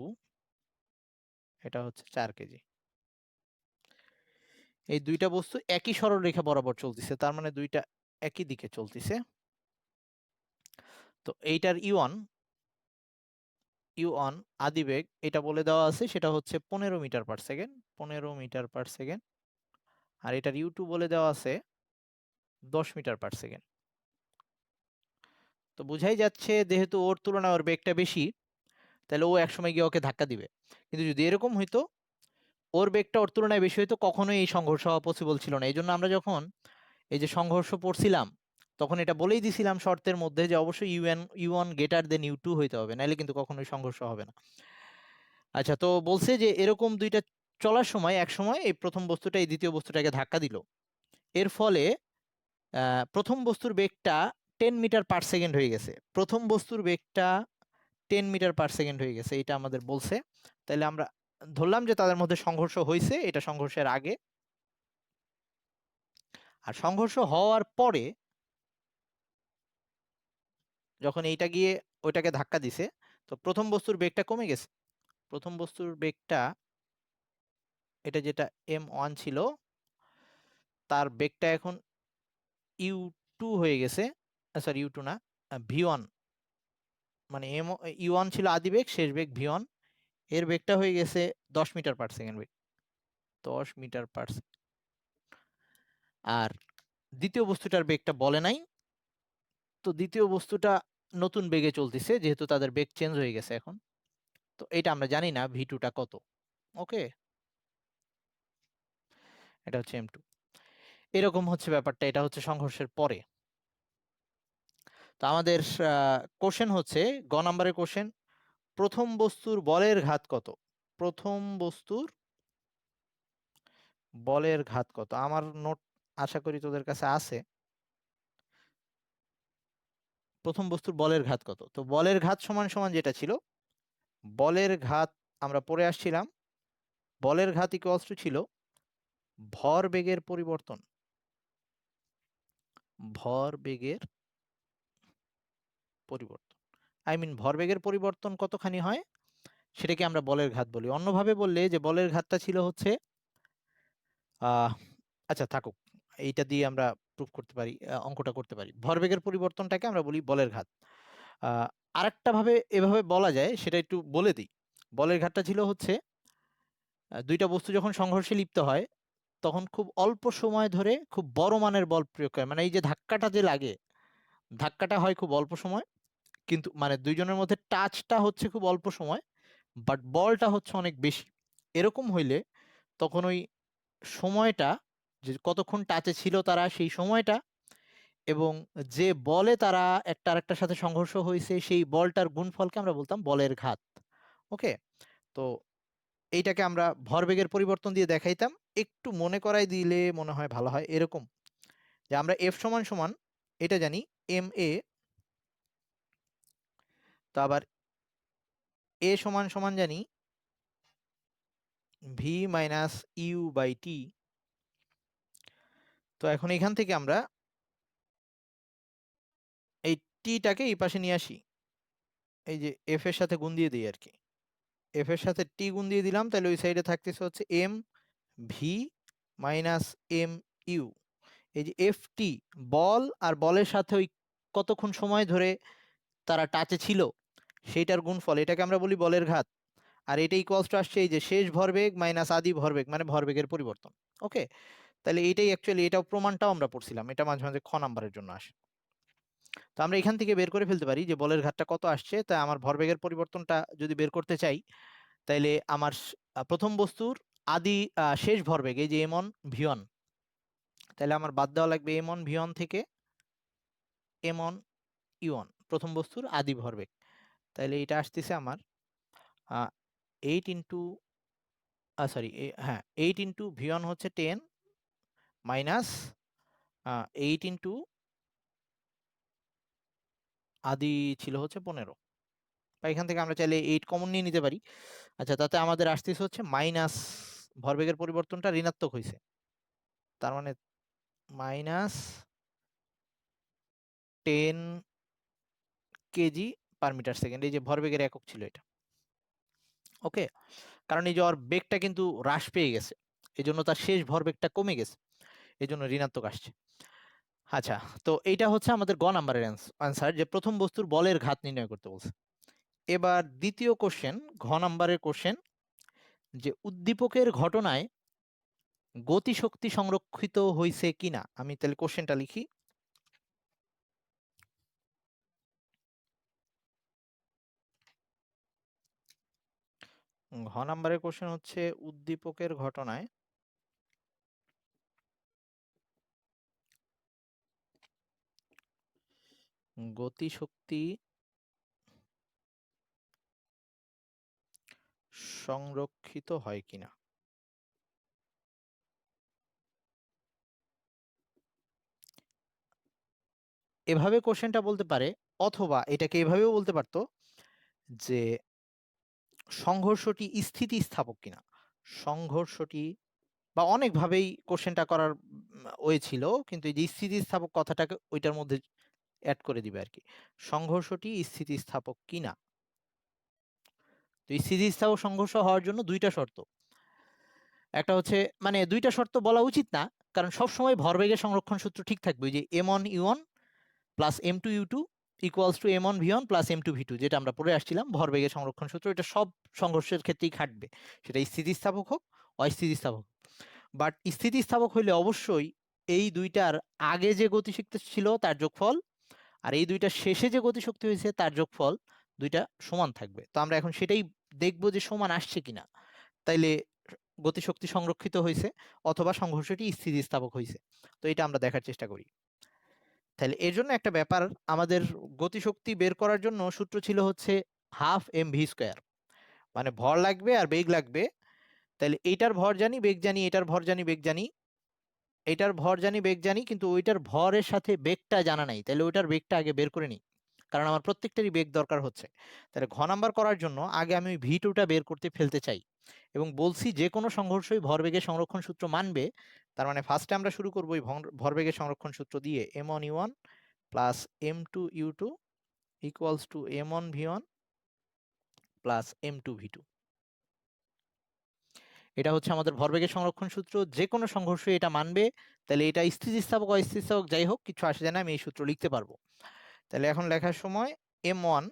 এটা হচ্ছে 4 কেজি। এই দুইটা বস্তু একই সরলরেখা বরাবর চলতেছে, তার মানে দুইটা একই দিকে চলতেছে। তো এইটার ইউ1 আদিবেগ এটা বলে দেওয়া আছে, সেটা হচ্ছে 15 metre per second, 15 metre per second. আর এটার ইউ2 বলে দেওয়া আছে 10 মিটার পার সেকেন্ড। তো বুঝাই যাচ্ছে যেহেতু ওর তুলনায় ওর বেগটা বেশি, তাহলে ও একসময় গিয়ে ওকে ধাক্কা দিবে। কিন্তু যদি এরকম হইতো ওর বেগটা ওর তুলনায় বেশি হইতো, কখনোই এই সংঘর্ষ হওয়া পসিবল ছিল না। এই জন্য আমরা যখন এই যে সংঘর্ষ পড়ছিলাম তখন এটা বলেই দিছিলাম শর্তের মধ্যে যে অবশ্যই U one greater than U two হইতে হবে, নাহলে কিন্তু কখনোই সংঘর্ষ হবে না। আচ্ছা, তো বলছে যে এরকম দুইটা চলার সময় এক সময় এই প্রথম বস্তুটা এই দ্বিতীয় বস্তুটাকে ধাক্কা দিল। এর ফলে প্রথম বস্তুর বেগটা 10 মিটার পার সেকেন্ড হয়ে গেছে। প্রথম বস্তুর বেগটা 10 মিটার পার সেকেন্ড হয়ে গেছে, এটা আমাদের বলছে। তাহলে আমরা ধরলাম যে তাদের মধ্যে সংঘর্ষ হয়েছে, এটা সংঘর্ষের আগে। আর সংঘর্ষ হওয়ার পরে যখন এইটা গিয়ে ওইটাকে ধাক্কা দিছে, তো প্রথম বস্তুর বেগটা কমে গেছে। প্রথম বস্তুর বেগটা এটা যেটা M1 ছিল তার বেগটা এখন ইউ2 হয়ে গেছে। সরি, ইউ2 না, V1। মানে ইউ1 ছিল আদি বেগ, শেষ বেগ V1। এর বেগটা হয়ে গেছে 10 মিটার পার সেকেন্ড বেগ, 10 মিটার পার সেকেন্ড। আর দ্বিতীয় বস্তুটার বেগটা বলে নাই, তো দ্বিতীয় বস্তুটা নতুন বেগে চলতেছে যেহেতু তাদের বেগ চেঞ্জ হয়ে গেছে এখন। তো এটা আমরা জানি না V2টা কত। ওকে, এটা হচ্ছে M2। এরকম হচ্ছে ব্যাপারটা, এটা হচ্ছে সংঘর্ষের পরে। তো আমাদের কোশ্চেন হচ্ছে গ নাম্বারের কোশ্চেন, প্রথম বস্তুর বলের ঘাত কত? প্রথম বস্তুর বলের ঘাত কত? আমার নোট আশা করি তোদের কাছে আছে। প্রথম বস্তুর বলের ঘাত কত? তো বলের ঘাত সমান সমান যেটা ছিল, বলের ঘাত আমরা পড়ে আসছিলাম, বলের ঘাত ইকুয়ালস টু ছিল ভর বেগের পরিবর্তন। ভর বেগের পরিবর্তন, ভরবেগের পরিবর্তন কতখানি হয় সেটাকে আমরা বলের ঘাত বলি। অন্যভাবে বললে যে বলের ঘাতটা ছিল হচ্ছে আহ আচ্ছা থাকুক, এইটা দিয়ে আমরা প্রুফ করতে পারি, অঙ্কটা করতে পারি। ভরবেগের পরিবর্তনটাকে আমরা বলি বলের ঘাত। আহ আরেকটা ভাবে এভাবে বলা যায়, সেটা একটু বলে দিই। বলের ঘাতটা ছিল হচ্ছে দুইটা বস্তু যখন সংঘর্ষে লিপ্ত হয় তখন খুব অল্প সময় ধরে খুব বড় মানের বল প্রয়োগ করে। মানে এই যে ধাক্কাটা যে লাগে, ধাক্কাটা হয় খুব অল্প সময়, কিন্তু মানে দুইজনের মধ্যে টাচটা হচ্ছে খুব অল্প সময়, বাট বলটা হচ্ছে অনেক বেশি। এরকম হইলে তখন ওই সময়টা, যে কতক্ষণ টাচে ছিল তারা সেই সময়টা, এবং যে বলে তারা একটা আরেকটার সাথে সংঘর্ষ হয়েছে সেই বলটার গুণফলকে আমরা বলতাম বলের ঘাত। ওকে, তো এইটাকে আমরা ভরবেগের পরিবর্তন দিয়ে দেখাইতাম। একটু মনে করাই দিলে মনে হয় ভালো হয়। এরকম যে আমরা এফ সমান সমান এটা জানি MA, তো আবার এ সমান সমান জানি V-U/T। তো এখন এখান থেকে আমরা এই টিটাকে এই পাশে নিয়ে আসি, এই যে এফ এর সাথে গুণ দিয়ে দিই আর কি। এফ এর সাথে টি গুণ দিয়ে দিলাম, তাহলে ওই সাইডে থাকতেছে হচ্ছে MV-MU। এই যে এফ টি বল, আর বলের সাথে ওই কতক্ষণ সময় ধরে তারা টাচে ছিল সেইটার গুণফল, এটাকে আমরা বলি বলের ঘাত। আর এটা ইকুয়ালস টু আসছে এই যে শেষ ভরবেগ মাইনাস আদি ভরবেগ, মানে ভরবেগের পরিবর্তন। ওকে, তাহলে এইটাই অ্যাকচুয়ালি, এটাও প্রমাণটাও আমরা পড়ছিলাম, এটা মাঝে মাঝে খ নাম্বারের জন্য আসে। তো আমরা এখান থেকে বের করে ফেলতে পারি যে বলের ঘাতটা কত আসছে। তাই আমার ভরবেগের পরিবর্তনটা যদি বের করতে চাই, তাইলে আমার প্রথম বস্তুর আদি শেষ ভরবেগ এই যে M1 V1, তাহলে আমার বাদ দেওয়া লাগবে M1 V1 থেকে M1 U1, প্রথম বস্তুর আদি ভরবেগ। তাহলে এটা আসতেছে আমার 8 ইন্টু সরি, হ্যাঁ 8 ইন্টু V1 হচ্ছে 10 মাইনাস 8 ইন্টু আদি ছিল হচ্ছে 15, বা এখান থেকে আমরা চাইলে 8 কমন নিয়ে নিতে পারি। আচ্ছা, তাতে আমাদের আসতেছে হচ্ছে মাইনাস, ভরবেগের পরিবর্তনটা ঋণাত্মক হয়েছে, তার মানে minus 10 KG per metre second, এই যে ভরবেগের একক ছিল এটা। ওকে, কারণ এই যে ওর বেগটা কিন্তু হ্রাস পেয়ে গেছে, এই জন্য তার শেষ ভরবেগটা কমে গেছে, এই জন্য ঋণাত্মক আসছে। আচ্ছা, তো এইটা হচ্ছে আমাদের গ নাম্বারের আনসার, যে প্রথম বস্তুর বলের ঘাত নির্ণয় করতে বলছে। এবার দ্বিতীয় কোশ্চেন, ঘ নাম্বারের কোশ্চেন, যে উদ্দীপকের ঘটনায় গতিশক্তি সংরক্ষিত হয়েছে কিনা। আমি তাহলে কোশ্চেনটা লিখি। ঘ নাম্বারের কোশ্চেন হচ্ছে উদ্দীপকের ঘটনায় গতিশক্তি সংরক্ষিত হয় কিনা। এভাবে কোশ্চেনটা বলতে পারে, অথবা এটাকে এভাবেও বলতে পারতো যে সংঘর্ষটি স্থিতিস্থাপক কিনা। সংঘর্ষটি, বা অনেকভাবেই কোশ্চেনটা করার ওয়ে ছিল, কিন্তু এই যে স্থিতিস্থাপক কথাটাকে ওইটার মধ্যে অ্যাড করে দিবে আর কি। সংঘর্ষটি স্থিতিস্থাপক কিনা। তো স্থিতিস্থাপক সংঘর্ষ হওয়ার জন্য দুইটা শর্ত। একটা হচ্ছে, মানে দুইটা শর্ত বলা উচিত না, কারণ সবসময় ভরবেগের সংরক্ষণ সূত্র ঠিক থাকবে, ওই যে m1u1 plus m2u2 equals to m1v1 plus m2v2, যেটা আমরা পড়ে আসছিলাম ভরবেগের সংরক্ষণ সূত্র। এটা সব সংঘর্ষের ক্ষেত্রেই খাটবে, সেটা স্থিতিস্থাপক হোক অস্থিতিস্থাপক। বাট স্থিতিস্থাপক হইলে অবশ্যই এই দুইটার আগে যে গতিশক্তি ছিল তার যোগফল, আর এই দুইটার শেষে যে গতিশক্তি হয়েছে তার যোগফল, দুইটা সমান থাকবে। তো আমরা এখন সেটাই দেখবো যে সমান আসছে কিনা, তাইলে গতিশক্তি সংরক্ষিত হয়েছে, অথবা সংঘর্ষটি স্থিতিস্থাপক হয়েছে। তো এটা আমরা দেখার চেষ্টা করি। তাহলে এর জন্য একটা ব্যাপার, আমাদের গতিশক্তি বের করার জন্য সূত্র ছিল হচ্ছে হাফ এম ভি স্কোয়ার, মানে ভর লাগবে আর বেগ লাগবে। তাহলে এইটার ভর জানি, বেগ জানি, এটার ভর জানি, বেগ জানি, এটার ভর জানি, বেগ জানি, কিন্তু ওইটার ভরের সাথে বেগটা জানা নাই। তাহলে ওইটার বেগটা আগে বের করে নিই, কারণ আমার প্রত্যেকটারই বেগ দরকার হচ্ছে। তাহলে ঘ নাম্বার করার জন্য আগে আমি ভি টুটা বের করতে ফেলতে চাই, এবং বলছি যে কোনো সংঘর্ষই ভরবেগের সংরক্ষণ সূত্র মানবে। তার মানে ফার্স্টে আমরা শুরু করবো এই ভরবেগের সংরক্ষণ সূত্র দিয়ে, m1u1 plus m2u2 equals to m1v1 plus m2v2। এটা হচ্ছে আমাদের ভরবেগের সংরক্ষণ সূত্র, যে কোনো সংঘর্ষ এটা মানবে। তাহলে এটা স্থিতিস্থাপক অস্থিতিস্থাপক যাই হোক, কিছু আসে যায় না, আমি এই সূত্র লিখতে পারবো। তাহলে এখন লেখার সময় m1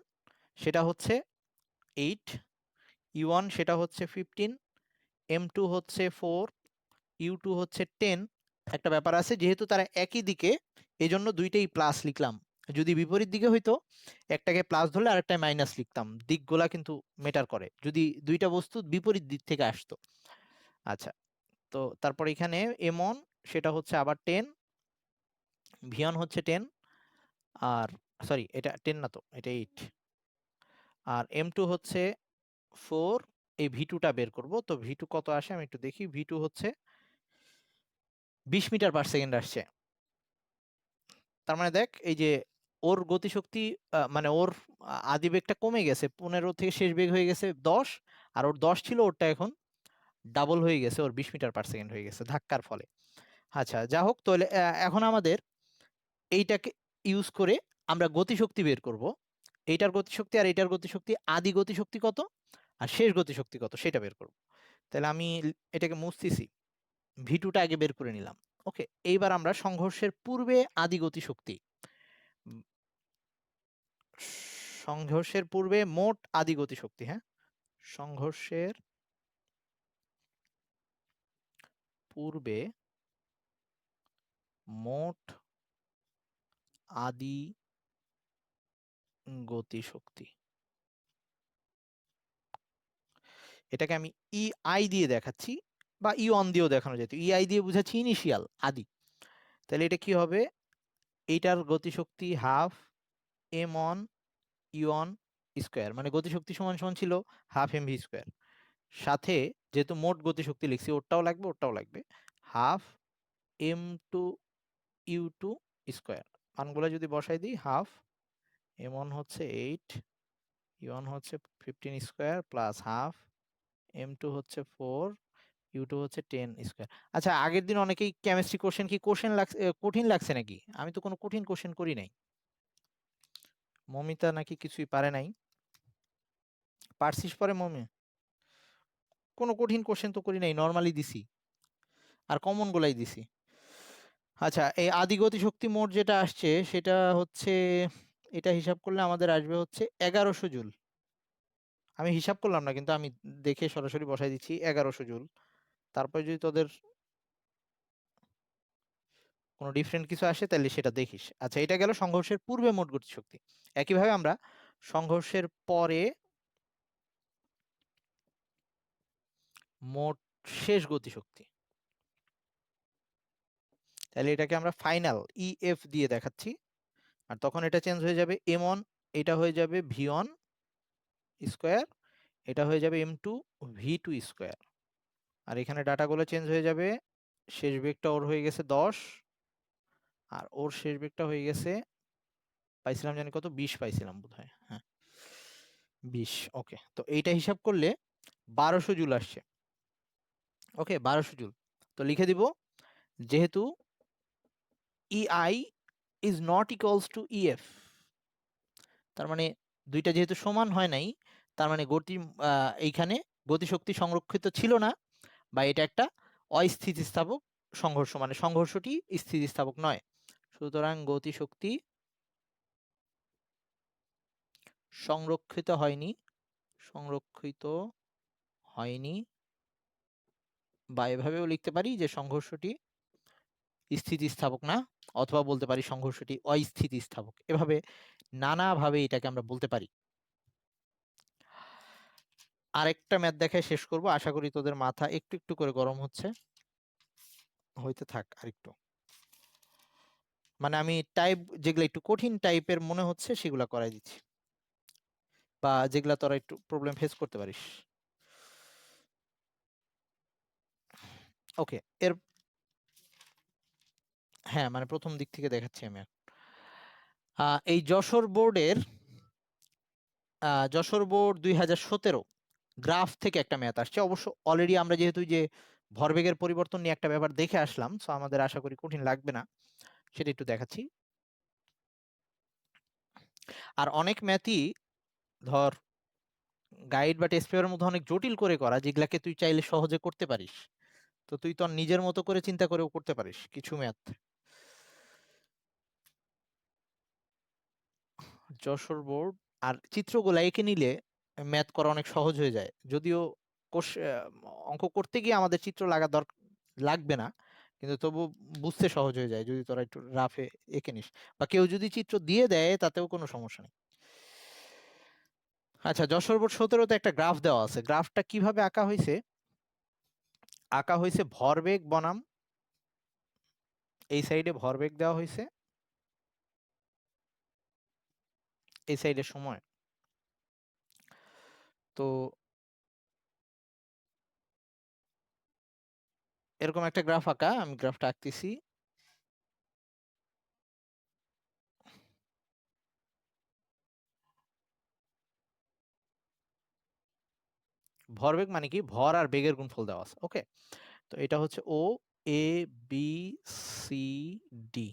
সেটা হচ্ছে 8, u1 সেটা হচ্ছে 15, m2 হচ্ছে 4, u2 হচ্ছে 10। একটা ব্যাপার আছে, যেহেতু তারা একই দিকে এই জন্য দুইটাই প্লাস লিখলাম। যদি বিপরীত দিকে হইতো, একটাকে প্লাস ধরলে আরেকটায় মাইনাস লিখতাম, দিকগুলা কিন্তু মেটার করে যদি দুইটা বস্তু বিপরীত দিক থেকে আসতো। আচ্ছা, তো তারপর এখানে m1 সেটা হচ্ছে আবার 10, v1 হচ্ছে 10, আর সরি এটা 10 না, তো এটা 8, আর m2 হচ্ছে 4। এই v2টা বের করব, তো v2 কত আসে আমি একটু দেখি। v2 হচ্ছে 20 মিটার পার সেকেন্ড আসছে। তার মানে দেখ, এই যে ওর গতিশক্তি, মানে ওর আদিবেগটা কমে গেছে, 15 থেকে শেষ বেগ হয়ে গেছে 10, আর ওর 10 ছিল, ওরটা এখন ডাবল হয়ে গেছে, ওর 20 মিটার পার সেকেন্ড হয়ে গেছে ধাক্কার ফলে। আচ্ছা, যা হোক, তাহলে এখন আমাদের এইটাকে ইউজ করে আমরা গতিশক্তি বের করব। এইটার গতিশক্তি আর এইটার গতিশক্তি, আদি গতিশক্তি কত আর শেষ গতিশক্তি কত সেটা বের করব। তাহলে আমি এটাকে মুছতেছি, ভি2টা আগে বের করে নিলাম। ওকে, এইবার আমরা সংঘর্ষের পূর্বে আদি গতিশক্তি, উম, সংঘর্ষের পূর্বে মোট আদি গতিশক্তি, হ্যাঁ, সংঘর্ষের পূর্বে মোট আদি গতিশক্তি, এটাকে আমি ই আই দিয়ে দেখাচ্ছি, বা ই অন দিয়েও দেখানো যেত। ই আই দিয়ে বুঝাচ্ছি ইনিশিয়াল, আদি। তাহলে এটা কি হবে, এইটার গতিশক্তি half M on U on square, মানে গতিশক্তি সমান সমান ছিল হাফ এম ভি স্কোয়ার, সাথে যেহেতু মোট গতিশক্তি লিখছি, ওরটাও লাগবে ওরটাও লাগবে, হাফ m2 u2 স্কোয়ার। মানগুলো যদি বসাই দিই, হাফ m1 হচ্ছে 8, u1 হচ্ছে 15 স্কোয়ার প্লাস হাফ, m2 হচ্ছে 4, u2 হচ্ছে 10 স্কোয়ার। আচ্ছা, আগের দিন অনেকেই কেমিস্ট্রি কোশ্চেন কি কঠিন লাগছে নাকি? আমি তো কোনো কঠিন কোশ্চেন করি নাই। মমিতা নাকি কিছুই পারে নাই। পারছিস পরে মমি? কোনো কঠিন কোশ্চেন তো করি নাই, নর্মালি দিছি আর কমন গুলাই দিছি। আচ্ছা, এই আদি গতিশক্তি মোট যেটা আসছে সেটা হচ্ছে, এটা হিসাব করলে আমাদের আসবে হচ্ছে 1100 জুল। আমি হিসাব করলাম না, কিন্তু আমি দেখে সরাসরি বসাই দিচ্ছি 1100 জুল। তারপরে যদি তোদের কোনো ডিফারেন্ট কিছু আসে তাহলে সেটা দেখিস। আচ্ছা, এটা গেল সংঘর্ষের পূর্বে মোট গতিশক্তি। একইভাবে আমরা সংঘর্ষের পরে মোট শেষ গতিশক্তি, তাহলে এটাকে আমরা ফাইনাল ইএফ দিয়ে দেখাচ্ছি। আর তখন এটা চেঞ্জ হয়ে যাবে m1, এটা হয়ে যাবে v1 স্কোয়ার, এটা হয়ে যাবে m2 v2 স্কোয়ার। আর এখানে ডাটাগুলো চেঞ্জ হয়ে যাবে, শেষ বেগটা ওর হয়ে গেছে 10, আর ওর শেষ বেগটা হয়ে গেছে, পাইছিলাম জানি কত, 20 পাইছিলাম বোধহয়, হ্যাঁ 20। ওকে, তো এইটা হিসাব করলে 1200 জুল আসছে। ওকে, 1200 জুল। তো লিখে দিব, যেহেতু EI is not equals to EF, তার মানে দুইটা যেহেতু সমান হয় নাই, তার মানে এইখানে গতিশক্তি সংরক্ষিত ছিল না, বা এটা একটা অস্থিতিস্থাপক সংঘর্ষ, মানে সংঘর্ষটি স্থিতিস্থাপক নয়। সুতরাং গতিশক্তি সংরক্ষিত হয়নি, সংরক্ষিত হয়নি, বা এভাবেও লিখতে পারি যে সংঘর্ষটি স্থিতিস্থাপক না, অথবা বলতে পারি সংঘর্ষটি অস্থিতিস্থাপক। এভাবে নানাভাবে এটাকে আমরা বলতে পারি। আরেকটা ম্যাথ দেখায় শেষ করব, আশা করি তোদের মাথা একটু একটু করে গরম হচ্ছে, হইতে থাক আরেকটু। মানে আমি টাইপ যেগুলো একটু কঠিন টাইপের মনে হচ্ছে সেগুলা করাই দিচ্ছি, বা যেগুলা তোরা একটু প্রবলেম ফেস করতে পারিস। ওকে, এর হ্যাঁ, মানে প্রথম দিক থেকে দেখাচ্ছি আমি। এই যশোর বোর্ড 2017 গ্রাফ থেকে একটা ম্যাথ আসছে। অবশ্য অলরেডি আমরা যেহেতু যে ভরবেগের পরিবর্তন নিয়ে একটা ব্যাপার দেখে আসলাম, সো আমাদের আশা করি কঠিন লাগবে না, সেটা একটু দেখাচ্ছি। আর অনেক ম্যাথই ধর গাইড বা টেস্ট পেপারের মধ্যে অনেক জটিল করে করা, যেগুলাকে তুই চাইলে সহজে করতে পারিস। তো তুই তোর নিজের মতো করে চিন্তা করেও করতে পারিস কিছু ম্যাথ। যশোর বোর্ড আর চিত্রগুলা এঁকে নিলে ম্যাথ করা অনেক সহজ হয়ে যায়। যদিও অঙ্ক করতে গিয়ে আমাদের চিত্র লাগবে না, কিন্তু তবু বুঝতে সহজ হয়ে যায় যদি তোরা একটু রাফে এঁকে নিস, বা কেউ যদি চিত্র দিয়ে দেয় তাতেও কোনো সমস্যা নেই। আচ্ছা, যশোর বোর্ড 17-তে একটা গ্রাফ দেওয়া আছে। গ্রাফটা কিভাবে আঁকা হয়েছে? আঁকা হয়েছে ভরবেগ বনাম, এই সাইডে ভরবেগ দেওয়া হয়েছে, এই সাইডে সময়। তো এরকম একটা গ্রাফ আঁকা, আমি গ্রাফটা আঁকতেছি। ভরবেগ মানে কি, ভর আর বেগের গুণফল দেওয়া আছে। ওকে, তো এটা হচ্ছে ও এ বি সি ডি।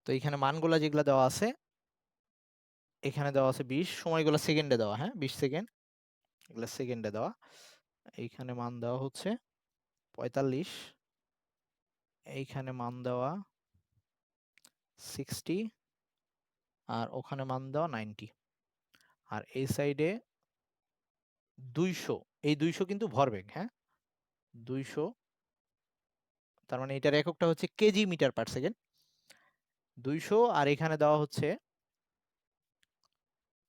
তো এখানে মানগুলা যেগুলা দেওয়া আছে, এখানে দেওয়া আছে 20, সময়গুলো সেকেন্ডে দেওয়া, হ্যাঁ 20 সেকেন্ড, এগুলো সেকেন্ডে দেওয়া। এইখানে মান দেওয়া হচ্ছে 45, এইখানে মান দেওয়া 60, আর ওখানে মান দেওয়া 90। আর এই সাইডে 200, এই 200 কিন্তু ভরবেগ, হ্যাঁ 200, তার মানে এটার এককটা হচ্ছে কেজি মিটার পার সেকেন্ড। 200, আর এখানে দেওয়া হচ্ছে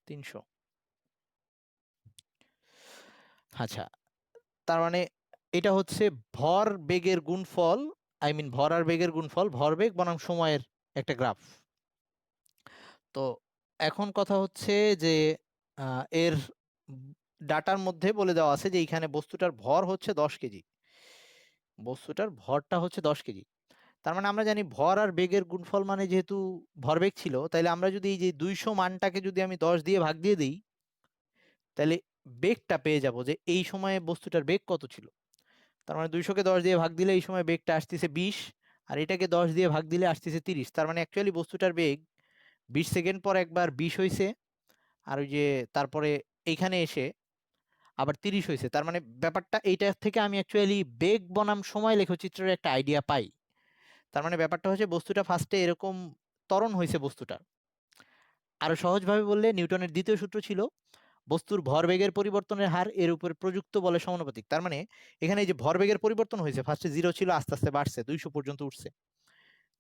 300। আচ্ছা, তার মানে এটা হচ্ছে ভর বেগের গুণফল, ভর আর বেগের গুণফল, ভরবেগ বনাম সময়ের একটা গ্রাফ। তো এখন কথা হচ্ছে যে এর ডাটার মধ্যে বলে দেওয়া আছে যে এইখানে বস্তুটার ভর হচ্ছে 10 কেজি, বস্তুটার ভরটা হচ্ছে 10 কেজি। তার মানে আমরা জানি ভর আর বেগের গুণফল মানে যেহেতু ভরবেগ ছিল, তাইলে আমরা যদি এই যে 200 মানটাকে যদি আমি 10 দিয়ে ভাগ দিয়ে দিই, তাহলে বেগটা পেয়ে যাব যে এই সময়ে বস্তুটার বেগ কত ছিল। তার মানে 200কে 10 দিয়ে ভাগ দিলে এই সময় বেগটা আসতেছে 20, আর এটাকে 10 দিয়ে ভাগ দিলে আসতেছে 30। তার মানে অ্যাকচুয়ালি বস্তুটার বেগ 20 সেকেন্ড পর একবার 20 হয়েছে, আর ওই যে তারপরে এইখানে এসে আবার 30 হয়েছে। তার মানে ব্যাপারটা এইটা থেকে আমি অ্যাকচুয়ালি বেগ বনাম সময় লেখচিত্রের একটা আইডিয়া পাই। তার মানে ব্যাপারটা হচ্ছে বস্তুটা ফার্স্টে এরকম ত্বরণ হয়েছে বস্তুটা। আরো সহজভাবে বললে নিউটনের দ্বিতীয় সূত্র ছিল বস্তুর ভরবেগের পরিবর্তনের হার এর উপর প্রযুক্ত বলের সমানুপাতিক। তার মানে এখানে এই যে ভরবেগের পরিবর্তন হয়েছে, ফার্স্টে 0 ছিল, আস্তে আস্তে বাড়ছে, 200 পর্যন্ত উঠছে,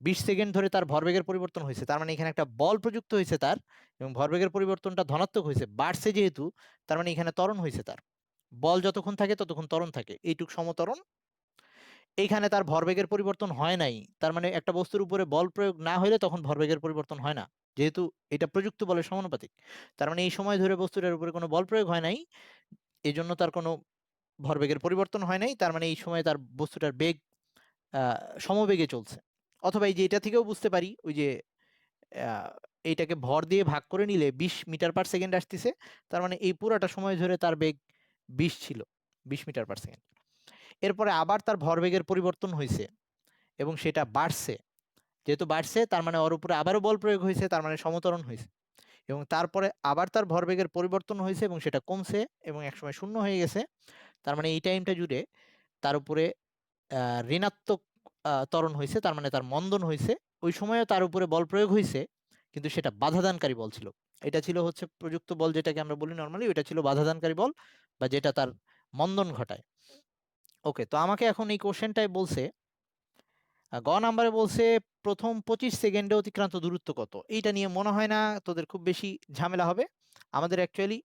20 সেকেন্ড ধরে তার ভরবেগের পরিবর্তন হয়েছে। তার মানে এখানে একটা বল প্রযুক্ত হয়েছে তার, এবং ভরবেগের পরিবর্তনটা ধনাত্মক হয়েছে, বাড়ছে যেহেতু, তার মানে এখানে ত্বরণ হয়েছে তার। বল যতক্ষণ থাকে ততক্ষণ ত্বরণ থাকে, এইটুক সমত্বরণ। এইখানে তার ভরবেগের পরিবর্তন হয় নাই, তার মানে একটা বস্তুর উপরে বল প্রয়োগ না হলে তখন ভরবেগের পরিবর্তন হয় না, যেহেতু এটা প্রযুক্ত বলের সমানুপাতিক। তার মানে এই সময় ধরে বস্তুটার উপরে কোনো বল প্রয়োগ হয় নাই, এই জন্য তার কোনো ভরবেগের পরিবর্তন হয় নাই। তার মানে এই সময় তার বস্তুটার বেগ সমবেগে চলছে। অথবা এই যে এটা থেকেও বুঝতে পারি, ওই যে আহ, এইটাকে ভর দিয়ে ভাগ করে নিলে 20 মিটার পার সেকেন্ড আসতেছে, তার মানে এই পুরাটা সময় ধরে তার বেগ 20 ছিল, 20 মিটার পার সেকেন্ড। এরপরে আবার তার ভরবেগের পরিবর্তন হয়েছে এবং সেটা বাড়ছে, যেহেতু বাড়ছে তার মানে ওর উপরে আবারও বল প্রয়োগ হয়েছে, তার মানে সমত্বরণ হয়েছে। এবং তারপরে আবার তার ভরবেগের পরিবর্তন হয়েছে এবং সেটা কমছে এবং একসময় শূন্য হয়ে গেছে। তার মানে এই টাইমটা জুড়ে তার উপরে ঋণাত্মক ত্বরণ হয়েছে, তার মানে তার মন্দন হয়েছে। ওই সময়ও তার উপরে বল প্রয়োগ হয়েছে, কিন্তু সেটা বাধাদানকারী বল ছিল। এটা ছিল হচ্ছে প্রযুক্ত বল, যেটাকে আমরা বলি নর্মালি, ওইটা ছিল বাধাদানকারী বল, বা যেটা তার মন্দন ঘটায়। ওকে, তো আমাকে এখন এই কোশ্চেনটাই বলছে, গ নাম্বারে বলছে প্রথম 25 সেকেন্ডে অতিক্রান্ত দূরত্ব কত। এইটা নিয়ে মনে হয় না তোদের খুব বেশি ঝামেলা হবে। আমাদের অ্যাকচুয়ালি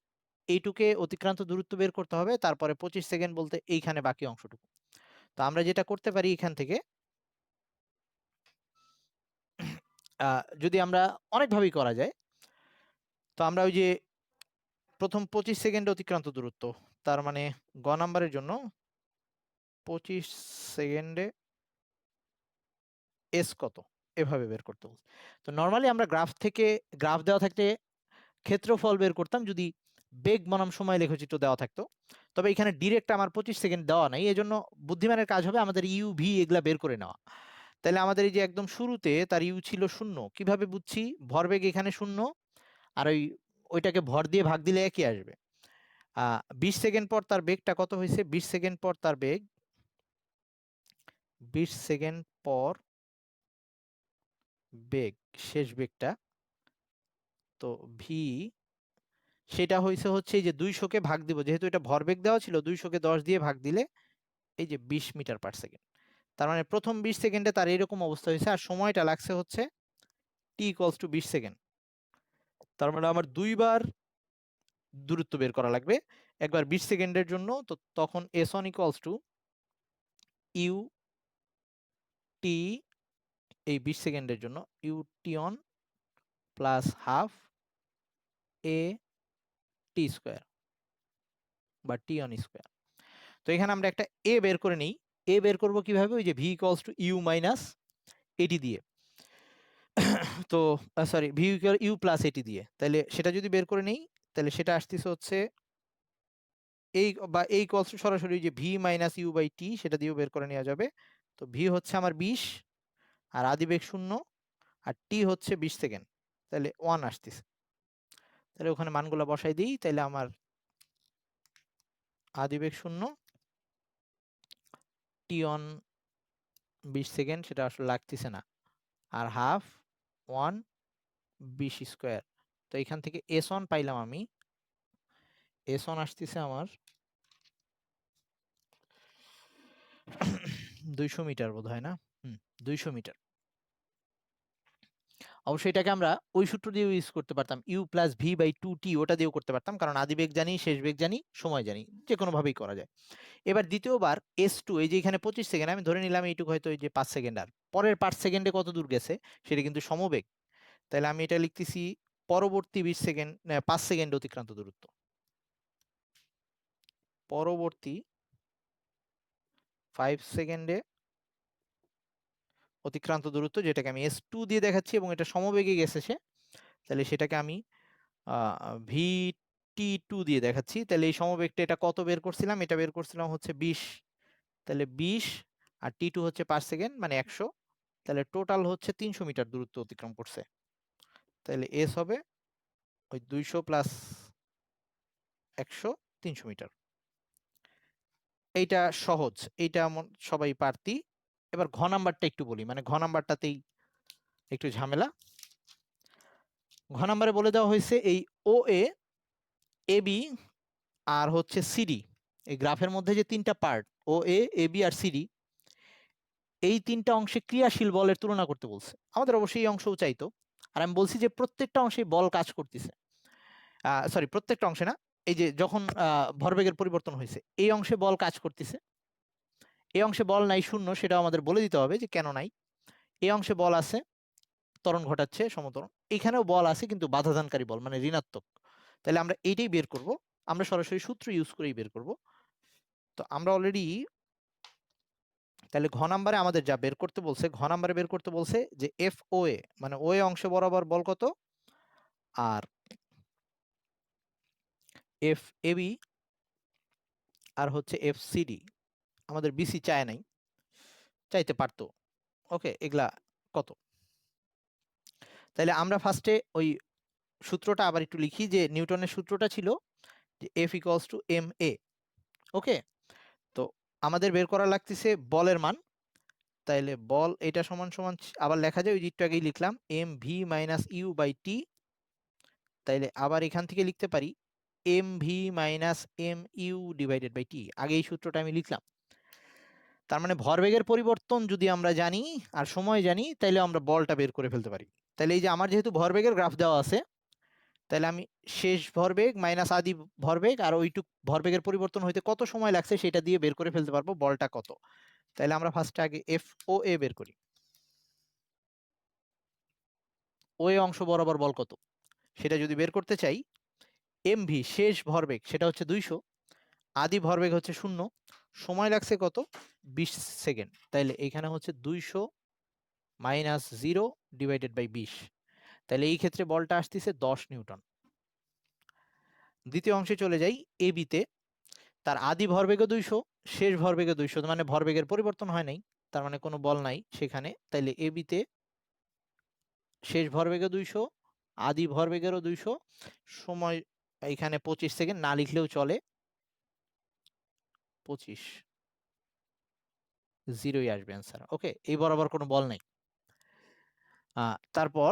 এইটুকে অতিক্রান্ত দূরত্ব বের করতে হবে, তারপরে 25 সেকেন্ড বলতে এইখানে বাকি অংশটুকু। তো আমরা যেটা করতে পারি এখান থেকে, যদি আমরা অনেকভাবেই করা যায়, তো আমরা ওই যে প্রথম 25 সেকেন্ডে অতিক্রান্ত দূরত্ব, তার মানে গ নাম্বারের জন্য 25 সেকেন্ডে এস কত, এভাবে বের করতে বলছি। তো নর্মালি আমরা গ্রাফ দেওয়া থাকতে ক্ষেত্রফল বের করতাম যদি বেগ বনাম সময় লেখচিত্র দেওয়া থাকতো। তবে এখানে ডিরেক্ট আমার 25 সেকেন্ড দেওয়া নাই, এই জন্য বুদ্ধিমানের কাজ হবে আমাদের ইউ ভি এগুলা বের করে নেওয়া। তাহলে আমাদের এই যে একদম শুরুতে তার ইউ ছিল 0, কিভাবে বুঝছি? ভরবেগ এখানে 0, আর ওইটাকে ভর দিয়ে ভাগ দিলে একই আসবে। 20 সেকেন্ড পর তার বেগটা কত হয়েছে? 20 সেকেন্ড পর তার বেগ, 20 সেকেন্ড পর বেগ, শেষ বেগটা, তো ভি সেটা হয়েছে হচ্ছে এই যে 200কে ভাগ দিব, যেহেতু এটা ভরবেগ দেওয়া ছিল, 200কে 10 দিয়ে ভাগ দিলে এই যে 20 মিটার পার সেকেন্ড। তার মানে প্রথম 20 সেকেন্ডে তার এরকম অবস্থা হয়েছে, আর সময়টা লাগছে হচ্ছে টি ইকুয়ালস টু 20 সেকেন্ড। তার মানে আমার দুইবার দূরত্ব বের করা লাগবে, একবার 20 সেকেন্ডের জন্য, তো তখন S one equals to U T, এই 20 সেকেন্ডের জন্য U T on plus half A T square, বা টি অন স্কোয়ার। তো এখানে আমরা একটা এ বের করে নিই। এ বের করবো কিভাবে? ওই যে V equals to U minus AT দিয়ে, তো sorry, V equal U plus AT দিয়ে। তাহলে সেটা যদি বের করে নিই, তাহলে সেটা আসতেছে হচ্ছে এই, বা এই ইকুয়ালস টু সরাসরি যে ভি মাইনাস ইউ বাই টি, সেটা দিয়েও বের করে নেওয়া যাবে। তো ভি হচ্ছে আমার 20, আর আদিবেগ 0, আর টি হচ্ছে 20 সেকেন্ড, তাহলে 1 আসতেছে। তাহলে ওখানে মানগুলো বসাই দিই, তাহলে আমার আদিবেগ 0, টি অন 20 সেকেন্ড, সেটা আসলে লাগতেছে না, আর হাফ 1 20 স্কোয়ার। তো এখান থেকে এস ওয়ান পাইলাম আমি, এস ওয়ান আসতেছে আমার 200 মিটার বোধ হয় না, 200 মিটার। অবশ্যই এটাকে আমরা ওই সূত্র দিয়ে ইউজ করতে পারতাম, ইউ প্লাস ভি বাই 2টি, ওটা দিয়েও করতে পারতাম, কারণ আদি বেগ জানি, শেষ বেগ জানি, সময় জানি, যে কোনো ভাবেই করা যায়। এবার দ্বিতীয়বার এস টু, এই যে এখানে 25 সেকেন্ড, আমি ধরে নিলাম এইটুকু হয়তো এই যে 5 সেকেন্ড, আর পরের 5 সেকেন্ডে কত দূর গেছে সেটা কিন্তু সমবেগ। তাহলে আমি এটা লিখতেছি পরবর্তী 20 সেকেন্ড, 5 সেকেন্ড অতিক্রান্ত দূরত্ব, পরবর্তী 5 সেকেন্ডে অতিক্রান্ত দূরত্ব, যেটাকে আমি S2 দিয়ে দেখাচ্ছি এবং এটা সমবেগে গেছে সে, তাহলে সেটাকে আমি VT2 দিয়ে দেখাচ্ছি। তাহলে এই সমবেগটা এটা কত বের করছিলাম, এটা বের করছিলাম হচ্ছে 20, তাহলে 20 আর T2 হচ্ছে পার সেকেন্ড মানে 100, তাহলে টোটাল হচ্ছে 300 মিটার দূরত্ব অতিক্রম করছে। তাহলে এস হবে ওই 200 প্লাস 100, 300 মিটার। এইটা সহজ, এইটা সবাই পারতি। এবার ঘ নাম্বারটা একটু বলি, মানে ঘ নাম্বারটাতেই একটু ঝামেলা। ঘ নাম্বারে বলে দেওয়া হয়েছে এই ও এ বি আর হচ্ছে সিডি, এই গ্রাফের মধ্যে যে তিনটা part O A B R CD, এই তিনটা অংশে ক্রিয়াশীল বলের তুলনা করতে বলছে। আমাদের অবশ্যই এই অংশও চাইতো, আর আমি বলছি যে প্রত্যেকটা অংশে বল কাজ করতেছে, সরি প্রত্যেকটা অংশে না, এই যে যখন ভরবেগের পরিবর্তন হয়েছে এই অংশে বল কাজ করতেছে, এই অংশে বল নাই শূন্য, সেটা আমাদের বলে দিতে হবে যে কেন নাই। এই অংশে বল আছে, ত্বরণ ঘটাচ্ছে সমত্বরণ, এখানেও বল আছে কিন্তু বাধাদানকারী বল মানে ঋণাত্মক। তাহলে আমরা এইটাই বের করব, আমরা সরাসরি সূত্র ইউজ করেই বের করব। তো আমরা অলরেডি, তাহলে ঘ নাম্বারে আমাদের যা বের করতে বলছে, ঘ নাম্বারে বের করতে বলছে যে এফ ও এ মানে ও এ অংশ বরাবর বল কত, আর এফ এ বি আর হচ্ছে এফ সিডি, আমাদের বিসি চায় নাই, চাইতে পারতো, ওকে, এগুলা কত। তাহলে আমরা ফার্স্টে ওই সূত্রটা আবার একটু লিখি, যে নিউটনের সূত্রটা ছিল যে এফ ইকুয়ালস টু এম এ, ওকে। তো আমাদের বের করা লাগতেছে বলের মান, তাইলে বল এটা সমান সমান আবার লেখা যায় ওই যে একটু আগেই লিখলাম M V minus U by T, তাইলে আবার এখান থেকে লিখতে পারি M V minus M U divided by T, আগে এই সূত্রটা আমি লিখলাম। তার মানে ভরবেগের পরিবর্তন যদি আমরা জানি আর সময় জানি, তাইলে আমরা বলটা বের করে ফেলতে পারি। তাহলে এই যে আমার যেহেতু ভরবেগের গ্রাফ দেওয়া আছে, তাহলে আমি শেষ ভরবেগ মাইনাস আদি ভরবেগ আর ওইটুক ভরবেগের পরিবর্তন হইতে কত সময় লাগছে সেটা দিয়ে বের করে ফেলতে পারবো বলটা কত। তাহলে আমরা ফার্স্টে আগে এফ ও এ বের করি, ও এ অংশ বরাবর বল কত সেটা যদি বের করতে চাই, এম ভি শেষ ভরবেগ সেটা হচ্ছে 200, আদি ভরবেগ হচ্ছে 0, সময় লাগছে কত 20 সেকেন্ড, তাইলে এখানে হচ্ছে 200 মাইনাস 0 ডিভাইডেড বাই 20, তাহলে এই ক্ষেত্রে বলটা আসতেছে 10 নিউটন। দ্বিতীয় অংশে চলে যাই এ বিতে, তার আদি ভরবেগও 200, শেষ ভরবেগে 200, মানে ভরবেগের পরিবর্তন হয় নাই, তার মানে কোনো বল নাই সেখানে। তাইলে এ বিতে শেষ ভরবেগে 200, আদি ভরবেগেরও 200, সময় এখানে 25 সেকেন্ড, না লিখলেও চলে, 25, জিরোই আসবে অ্যান্সার, ওকে। এই বরাবর কোনো বল নাই। তারপর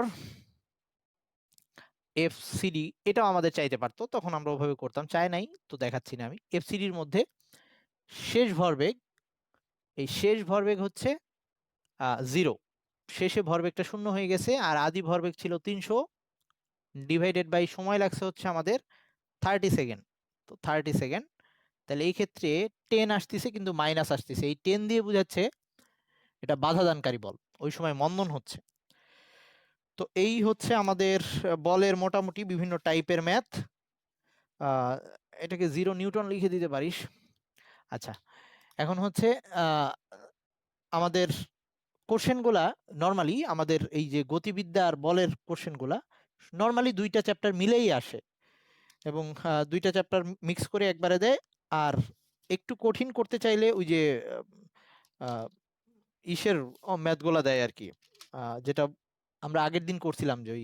এফ সিডি, এটাও আমাদের চাইতে পারতো, তখন আমরা ওভাবে করতাম, চাই নাই তো দেখাচ্ছি না আমি। এফ সিডির মধ্যে শেষ ভরবেগ, এই শেষ ভরবেগ হচ্ছে 0, শেষে ভরবেগটা 0 হয়ে গেছে, আর আদি ভরবেগ ছিল 300 ডিভাইডেড বাই সময় লাগছে হচ্ছে আমাদের 30 সেকেন্ড, তো 30 সেকেন্ড। তাহলে এই ক্ষেত্রে 10 আসতেছে কিন্তু মাইনাস আসতেছে, এই 10 দিয়ে বোঝাচ্ছে এটা বাধাদানকারী বল, ওই সময় মন্দন হচ্ছে। তো এই হচ্ছে আমাদের বলের মোটামুটি বিভিন্ন টাইপের ম্যাথ। এটাকে 0 নিউটন লিখে দিতে পারিস। আচ্ছা, এখন হচ্ছে আমাদের কোশ্চেনগুলা নর্মালি আমাদের এই যে গতিবিদ্যা আর বলের কোশ্চেনগুলা নর্মালি দুইটা চ্যাপ্টার মিলেই আসে, এবং দুইটা চ্যাপ্টার মিক্স করে একবারে দেয়। আর একটু কঠিন করতে চাইলে ওই যে ইসের ম্যাথগুলা দেয় আর কি, যেটা আমরা আগের দিন করছিলাম, যে ওই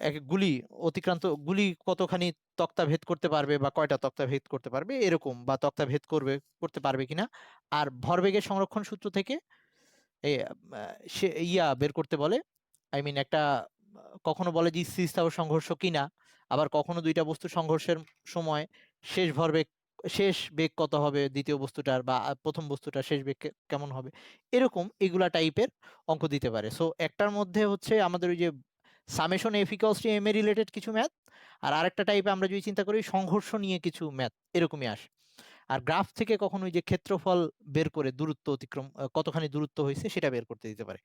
এক গুলি অতিক্রান্ত গুলি কতখানি তক্তা ভেদ করতে পারবে বা কয়টা তক্তা ভেদ করতে পারবে এরকম, বা তক্তা ভেদ করতে পারবে কিনা। আর ভরবেগের সংরক্ষণ সূত্র থেকে এই সে ইয়া বের করতে বলে, আই মিন একটা কখনো বলে যে স্থিতিস্থাপক সংঘর্ষ কিনা, আবার কখনো দুইটা বস্তু সংঘর্ষের সময় শেষ ভরবেগ, শেষ বেগ কত হবে দ্বিতীয় বস্তুটার, বা প্রথম বস্তুটার শেষ বেগ কেমন হবে, এরকম এগুলা টাইপের অঙ্ক দিতে পারে। সো একটার মধ্যে হচ্ছে আমাদের ওই যে summation F equals to M A related কিছু ম্যাথ, আর আরেকটা টাইপে আমরা যদি চিন্তা করি সংঘর্ষ নিয়ে কিছু ম্যাথ এরকমই আসে। আর গ্রাফ থেকে কখনো ওই যে ক্ষেত্রফল বের করে দূরত্ব অতিক্রম কতখানি দূরত্ব হয়েছে সেটা বের করতে দিতে পারে।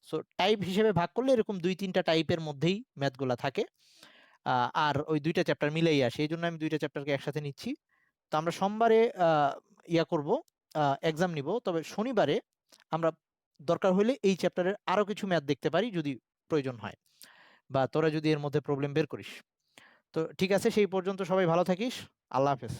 সো টাইপ হিসেবে ভাগ করলে এরকম 2-3টা টাইপের মধ্যেই ম্যাথগুলা থাকে, আর ওই দুইটা চ্যাপ্টার মিলেই আসে, এই জন্য আমি দুইটা চ্যাপ্টারকে একসাথে নিচ্ছি। তো আমরা সোমবারে ইয়া করব, এক্সাম নিব, তবে শনিবারে আমরা দরকার হলে এই চ্যাপ্টারের আরো কিছু ম্যাথ দেখতে পারি যদি প্রয়োজন হয়, বা তোরা যদি এর মধ্যে প্রবলেম বের করিস। তো ঠিক আছে, সেই পর্যন্ত সবাই ভালো থাকিস। আল্লাহ হাফেজ।